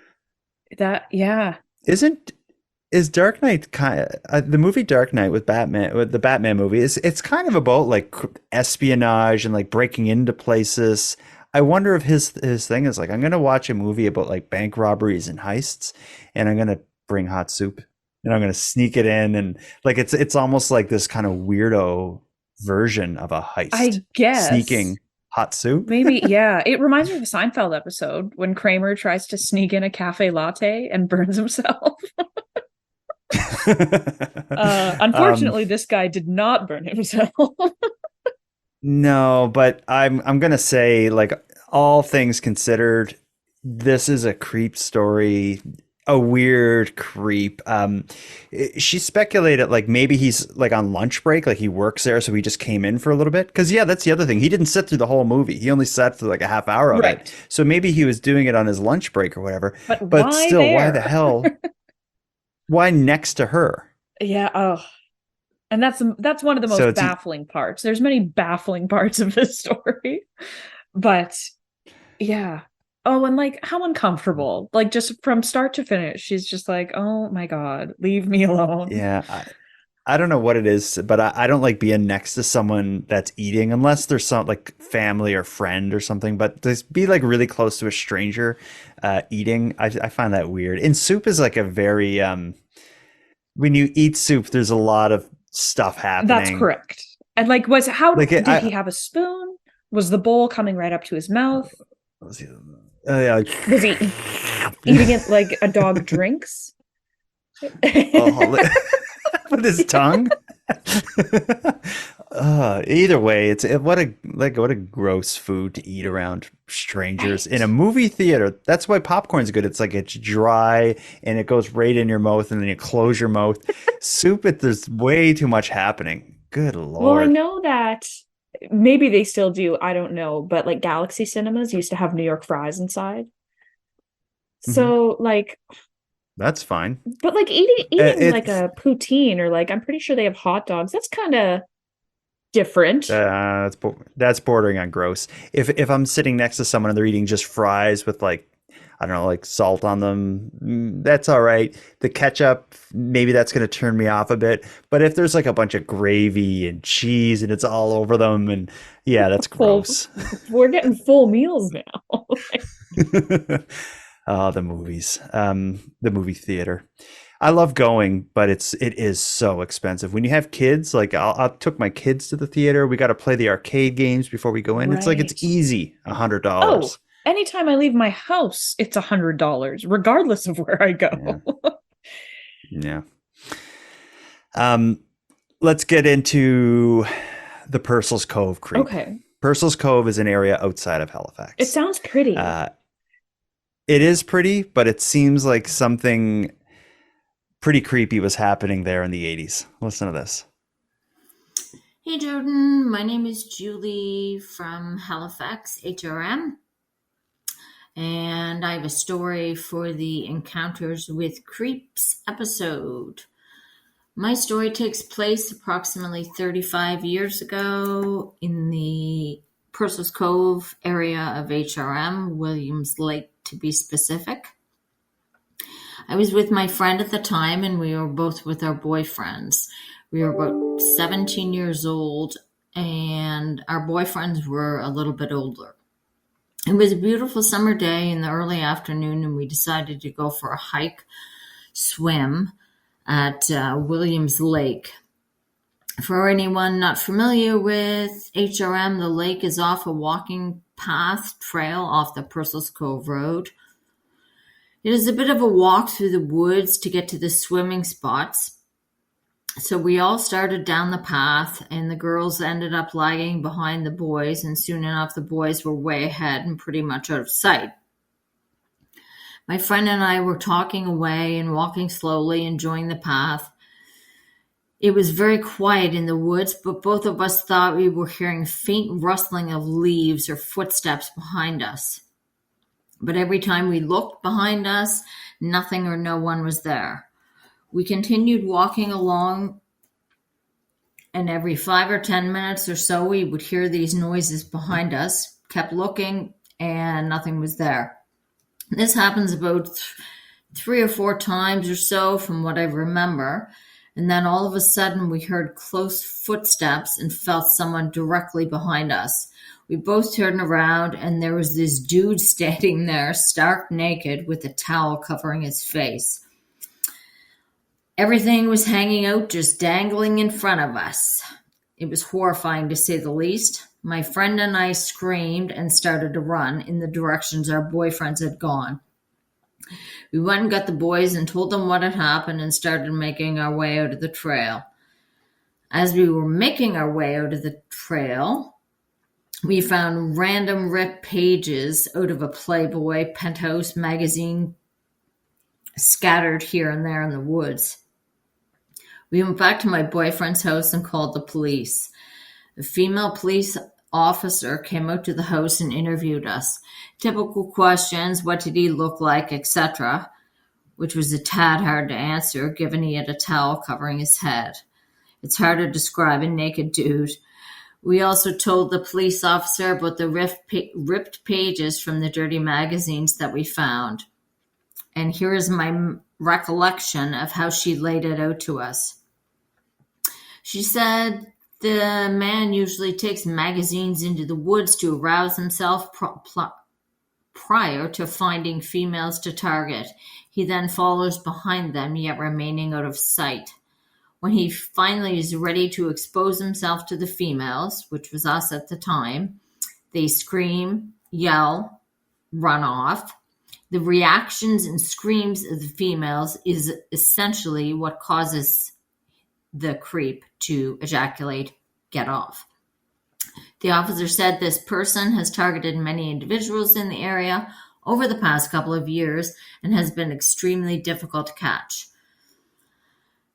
Is Dark Knight the movie Dark Knight with the Batman movie it's kind of about like espionage and like breaking into places. I wonder if his thing is like, I'm gonna watch a movie about like bank robberies and heists, and I'm gonna bring hot soup, and I'm gonna sneak it in, and like it's almost like this kind of weirdo version of a heist, I guess sneaking hot soup. maybe, yeah. It reminds me of a Seinfeld episode when Kramer tries to sneak in a cafe latte and burns himself. um, Unfortunately, this guy did not burn himself. no, but I'm gonna say, like, all things considered, this is a creep story, a weird creep. She speculated like maybe he's like on lunch break, like he works there, so he just came in for a little bit. Because yeah, that's the other thing. He didn't sit through the whole movie. He only sat through like a half hour of it. Right. So maybe he was doing it on his lunch break or whatever. But But why still, why the there? hell? Why next to her? Yeah, oh. And that's one of the So most it's baffling parts. There's many baffling parts of this story. But yeah. Oh, and like how uncomfortable. Like just from start to finish, she's just like, "Oh my God, leave me alone." yeah. I don't know what it is, but I don't like being next to someone that's eating unless there's some like family or friend or something. But to be like really close to a stranger eating, I find that weird. And soup is like a very when you eat soup, there's a lot of stuff That's happening. correct. And like was how Like did he have a spoon? Was the bowl coming right up to his mouth? Yeah, Was he eating it like a dog drinks? oh, with his tongue. Either way, what a gross food to eat around strangers in a movie theater. That's why popcorn's good. It's like it's dry and it goes right in your mouth, and then you close your mouth. Soup, there's way too much happening. Good Well, I Lord. know that maybe they still do. I don't know, but like Galaxy Cinemas used to have New York fries inside. Mhm. So like, That's fine. but like eating like It's a poutine or like I'm pretty sure they have hot dogs. That's kind of different. that's bordering on gross. If I'm sitting next to someone and they're eating just fries with like, I don't know, like salt on them, that's all right. The ketchup, maybe that's going to turn me off a bit. But if there's like a bunch of gravy and cheese and it's all over them, and yeah, that's Full, gross. we're getting full meals now. Oh, the movies, the movie theater. I love going, but it is so expensive. When you have kids, like I took my kids to the theater. We got to play the arcade games before we go in. It's like it's Right. easy, Oh, $100. anytime I leave my house, it's $100, regardless of where I Yeah, go. yeah. Um, let's get into the Purcell's Cove creep. Okay. Purcell's Cove is an area outside of It Halifax. sounds pretty. It is pretty, but it seems like something pretty creepy was happening there in the 80s. Listen to this. Hey Jordan, my name is Julie from Halifax, HRM, and I have a story for the Encounters with Creeps episode. My story takes place approximately 35 years ago in the Purcell's Cove area of HRM, Williams Lake to be specific. I was with my friend at the time, and we were both with our boyfriends. We were about 17 years old, and our boyfriends were a little bit older. It was a beautiful summer day in the early afternoon, and we decided to go for a hike, swim at Williams Lake. For anyone not familiar with HRM, the lake is off a walking path trail off the Purcell's Cove Road. It is a bit of a walk through the woods to get to the swimming spots. So we all started down the path, and the girls ended up lagging behind the boys, and soon enough the boys were way ahead and pretty much out of sight. My friend and I were talking away and walking slowly, enjoying the path. It was very quiet in the woods, but both of us thought we were hearing faint rustling of leaves or footsteps behind us. But every time we looked behind us, nothing or no one was there. We continued walking along, and every 5 or 10 minutes or so, we would hear these noises behind us, kept looking, and nothing was there. This happens about 3 or 4 times or so from what I remember. And then all of a sudden we heard close footsteps and felt someone directly behind us. We both turned around, and there was this dude standing there, stark naked, with a towel covering his face. Everything was hanging out, just dangling in front of us. It was horrifying, to say the least. My friend and I screamed and started to run in the directions our boyfriends had gone. We went and got the boys and told them what had happened and started making our way out of the trail. As we were making our way out of the trail, we found random ripped pages out of a Playboy Penthouse magazine scattered here and there in the woods. We went back to my boyfriend's house and called the police. A female police officer came out to the house and interviewed us. Typical questions, what did he look like, etc., which was a tad hard to answer given he had a towel covering his head. It's hard to describe a naked dude. We also told the police officer about the ripped pages from the dirty magazines that we found. And here is my recollection of how she laid it out to us. She said the man usually takes magazines into the woods to arouse himself prior to finding females to target. He then follows behind them, yet remaining out of sight. When he finally is ready to expose himself to the females, which was us at the time, they scream, yell, run off. The reactions and screams of the females is essentially what causes the creep to ejaculate, get off. The officer said this person has targeted many individuals in the area over the past couple of years and has been extremely difficult to catch.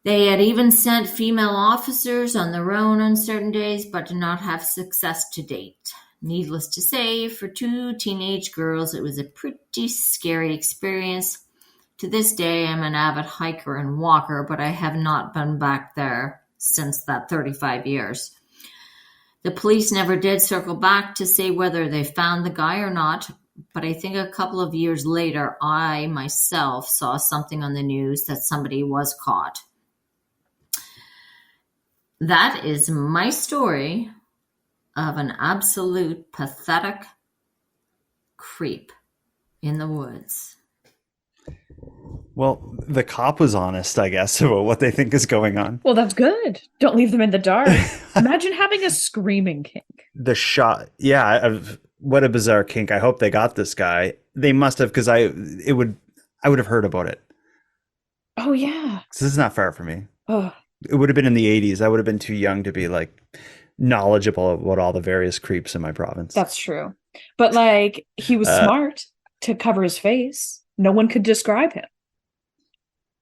They had even sent female officers on their own on certain days, but did not have success to date. Needless to say, for two teenage girls, it was a pretty scary experience. To this day, I'm an avid hiker and walker, but I have not been back there since that 35 years. The police never did circle back to say whether they found the guy or not, but I think a couple of years later, I myself saw something on the news that somebody was caught. That is my story of an absolute pathetic creep in the woods. Well, the cop was honest, I guess, about what they think is going on. Well, that's good. Don't leave them in the dark. Imagine having a screaming kink. The shot, yeah, what a bizarre kink. I hope they got this guy. They must have, because I would have heard about it. Oh, yeah. This is not far from me. Oh. It would have been in the 80s. I would have been too young to be like knowledgeable about all the various creeps in my province. That's true. But like, he was smart to cover his face. No one could describe him.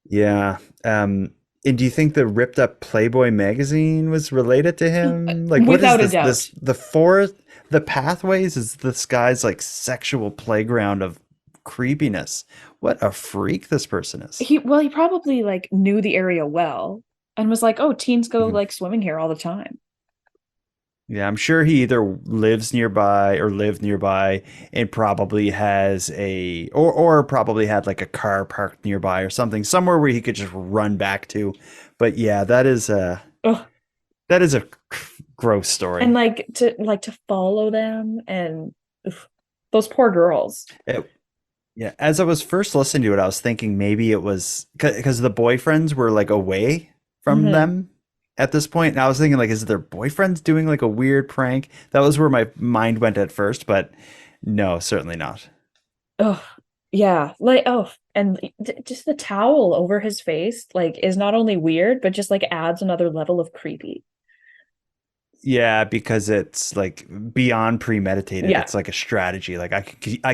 Yeah. And do you think the ripped up Playboy magazine was related to him? Like, what Without is a doubt. the forest, the pathways is this guy's like sexual playground of creepiness. What a freak this person is. He probably like knew the area well and was like, oh, teens go like swimming here all the time. Yeah, I'm sure he either lives nearby or lived nearby and probably has or probably had like a car parked nearby or something, somewhere where he could just run back to. But yeah, that is a gross story. And to follow them and those poor girls. Yeah, as I was first listening to it, I was thinking maybe it was because the boyfriends were like away from them at this point. And I was thinking, like, is their boyfriends doing like a weird prank? That was where my mind went at first, but no, certainly not. Oh, yeah. And just the towel over his face, like, is not only weird, but just like adds another level of creepy. Yeah, because it's like beyond premeditated. Yeah. It's like a strategy. Like I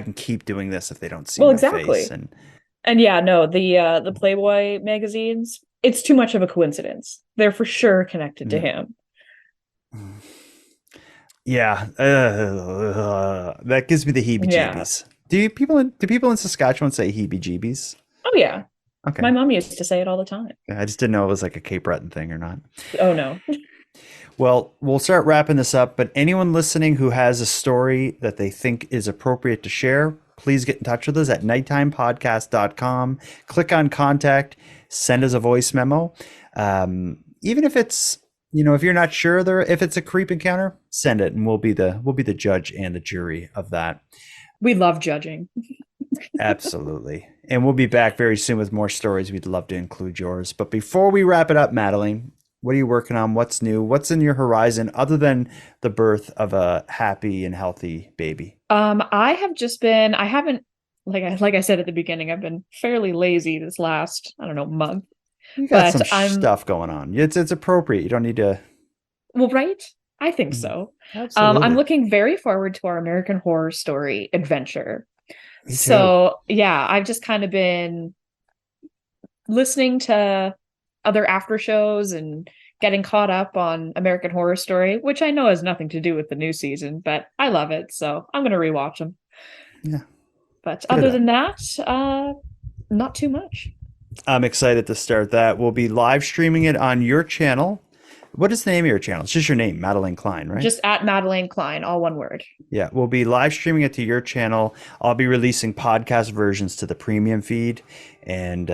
can keep doing this if they don't see Well, my exactly. face. And yeah, no, the Playboy magazines, it's too much of a coincidence. They're for sure connected to him. Yeah, that gives me the heebie-jeebies. Yeah. Do people in Saskatchewan say heebie-jeebies? Oh yeah. Okay. My mom used to say it all the time. I just didn't know it was like a Cape Breton thing or not. Oh no. Well, we'll start wrapping this up, but anyone listening who has a story that they think is appropriate to share, please get in touch with us at nighttimepodcast.com. Click on contact, send us a voice memo. Even if it's if you're not sure if it's a creep encounter, send it, and we'll be the judge and the jury of that. We love judging. Absolutely. And we'll be back very soon with more stories. We'd love to include yours. But before we wrap it up, Madelayne, what are you working on? What's new? What's in your horizon other than the birth of a happy and healthy baby? I haven't, like I said at the beginning, I've been fairly lazy this last, I don't know, month. You got some stuff going on. It's appropriate. You don't need to. Well, right? I think so. Absolutely. I'm looking very forward to our American Horror Story adventure. So yeah, I've just kind of been listening to other after shows and getting caught up on American Horror Story, which I know has nothing to do with the new season, but I love it, so I'm going to rewatch them. Yeah. But other than that, not too much. I'm excited to start that. We'll be live streaming it on your channel. What is the name of your channel? It's just your name, Madelayne Klein, right? Just at Madelayne Klein, all one word. Yeah, we'll be live streaming it to your channel. I'll be releasing podcast versions to the premium feed and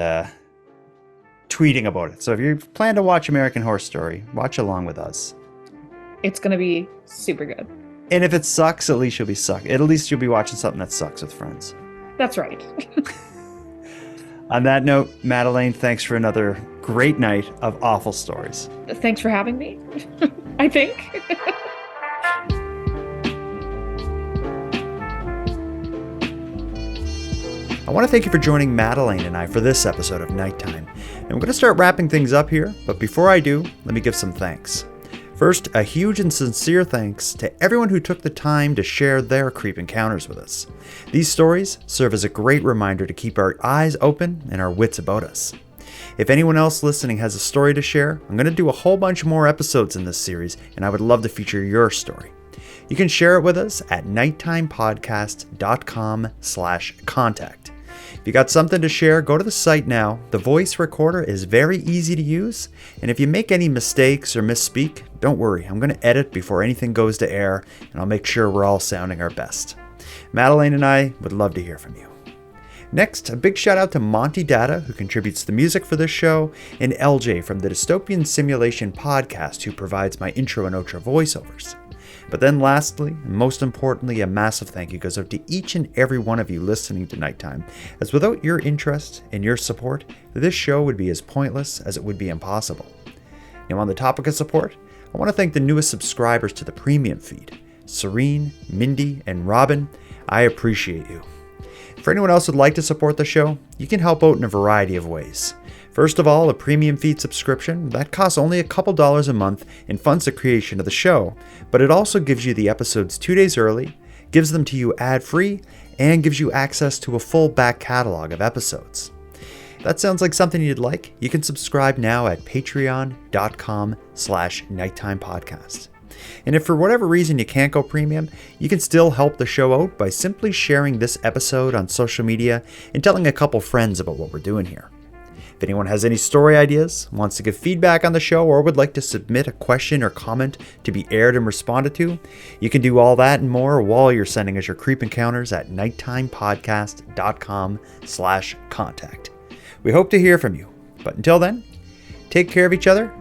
tweeting about it. So if you plan to watch American Horror Story, watch along with us. It's going to be super good. And if it sucks, at least you'll be watching something that sucks with friends. That's right. On that note, Madelayne, thanks for another great night of awful stories. Thanks for having me, I think. I want to thank you for joining Madelayne and I for this episode of Nighttime. And we're going to start wrapping things up here, but before I do, let me give some thanks. First, a huge and sincere thanks to everyone who took the time to share their creep encounters with us. These stories serve as a great reminder to keep our eyes open and our wits about us. If anyone else listening has a story to share, I'm going to do a whole bunch more episodes in this series, and I would love to feature your story. You can share it with us at nighttimepodcast.com/contact. If you got something to share, go to the site now. The voice recorder is very easy to use, and if you make any mistakes or misspeak, don't worry. I'm going to edit before anything goes to air, and I'll make sure we're all sounding our best. Madelayne and I would love to hear from you. Next, a big shout out to Monty Datta, who contributes the music for this show, and LJ from the Dystopian Simulation podcast, who provides my intro and outro voiceovers. But then lastly, and most importantly, a massive thank you goes out to each and every one of you listening to Nighttime, as without your interest and your support, this show would be as pointless as it would be impossible. Now, on the topic of support, I want to thank the newest subscribers to the premium feed, Serene, Mindy, and Robin. I appreciate you. For anyone else who'd like to support the show, you can help out in a variety of ways. First of all, a premium feed subscription, that costs only a couple dollars a month and funds the creation of the show, but it also gives you the episodes 2 days early, gives them to you ad-free, and gives you access to a full back catalog of episodes. If that sounds like something you'd like, you can subscribe now at patreon.com/nighttimepodcast. And if for whatever reason you can't go premium, you can still help the show out by simply sharing this episode on social media and telling a couple friends about what we're doing here. If anyone has any story ideas, wants to give feedback on the show, or would like to submit a question or comment to be aired and responded to, you can do all that and more while you're sending us your creep encounters at nighttimepodcast.com/contact. We hope to hear from you. But until then, take care of each other,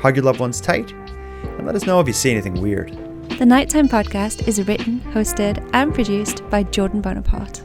hug your loved ones tight, and let us know if you see anything weird. The Nighttime Podcast is written, hosted, and produced by Jordan Bonaparte.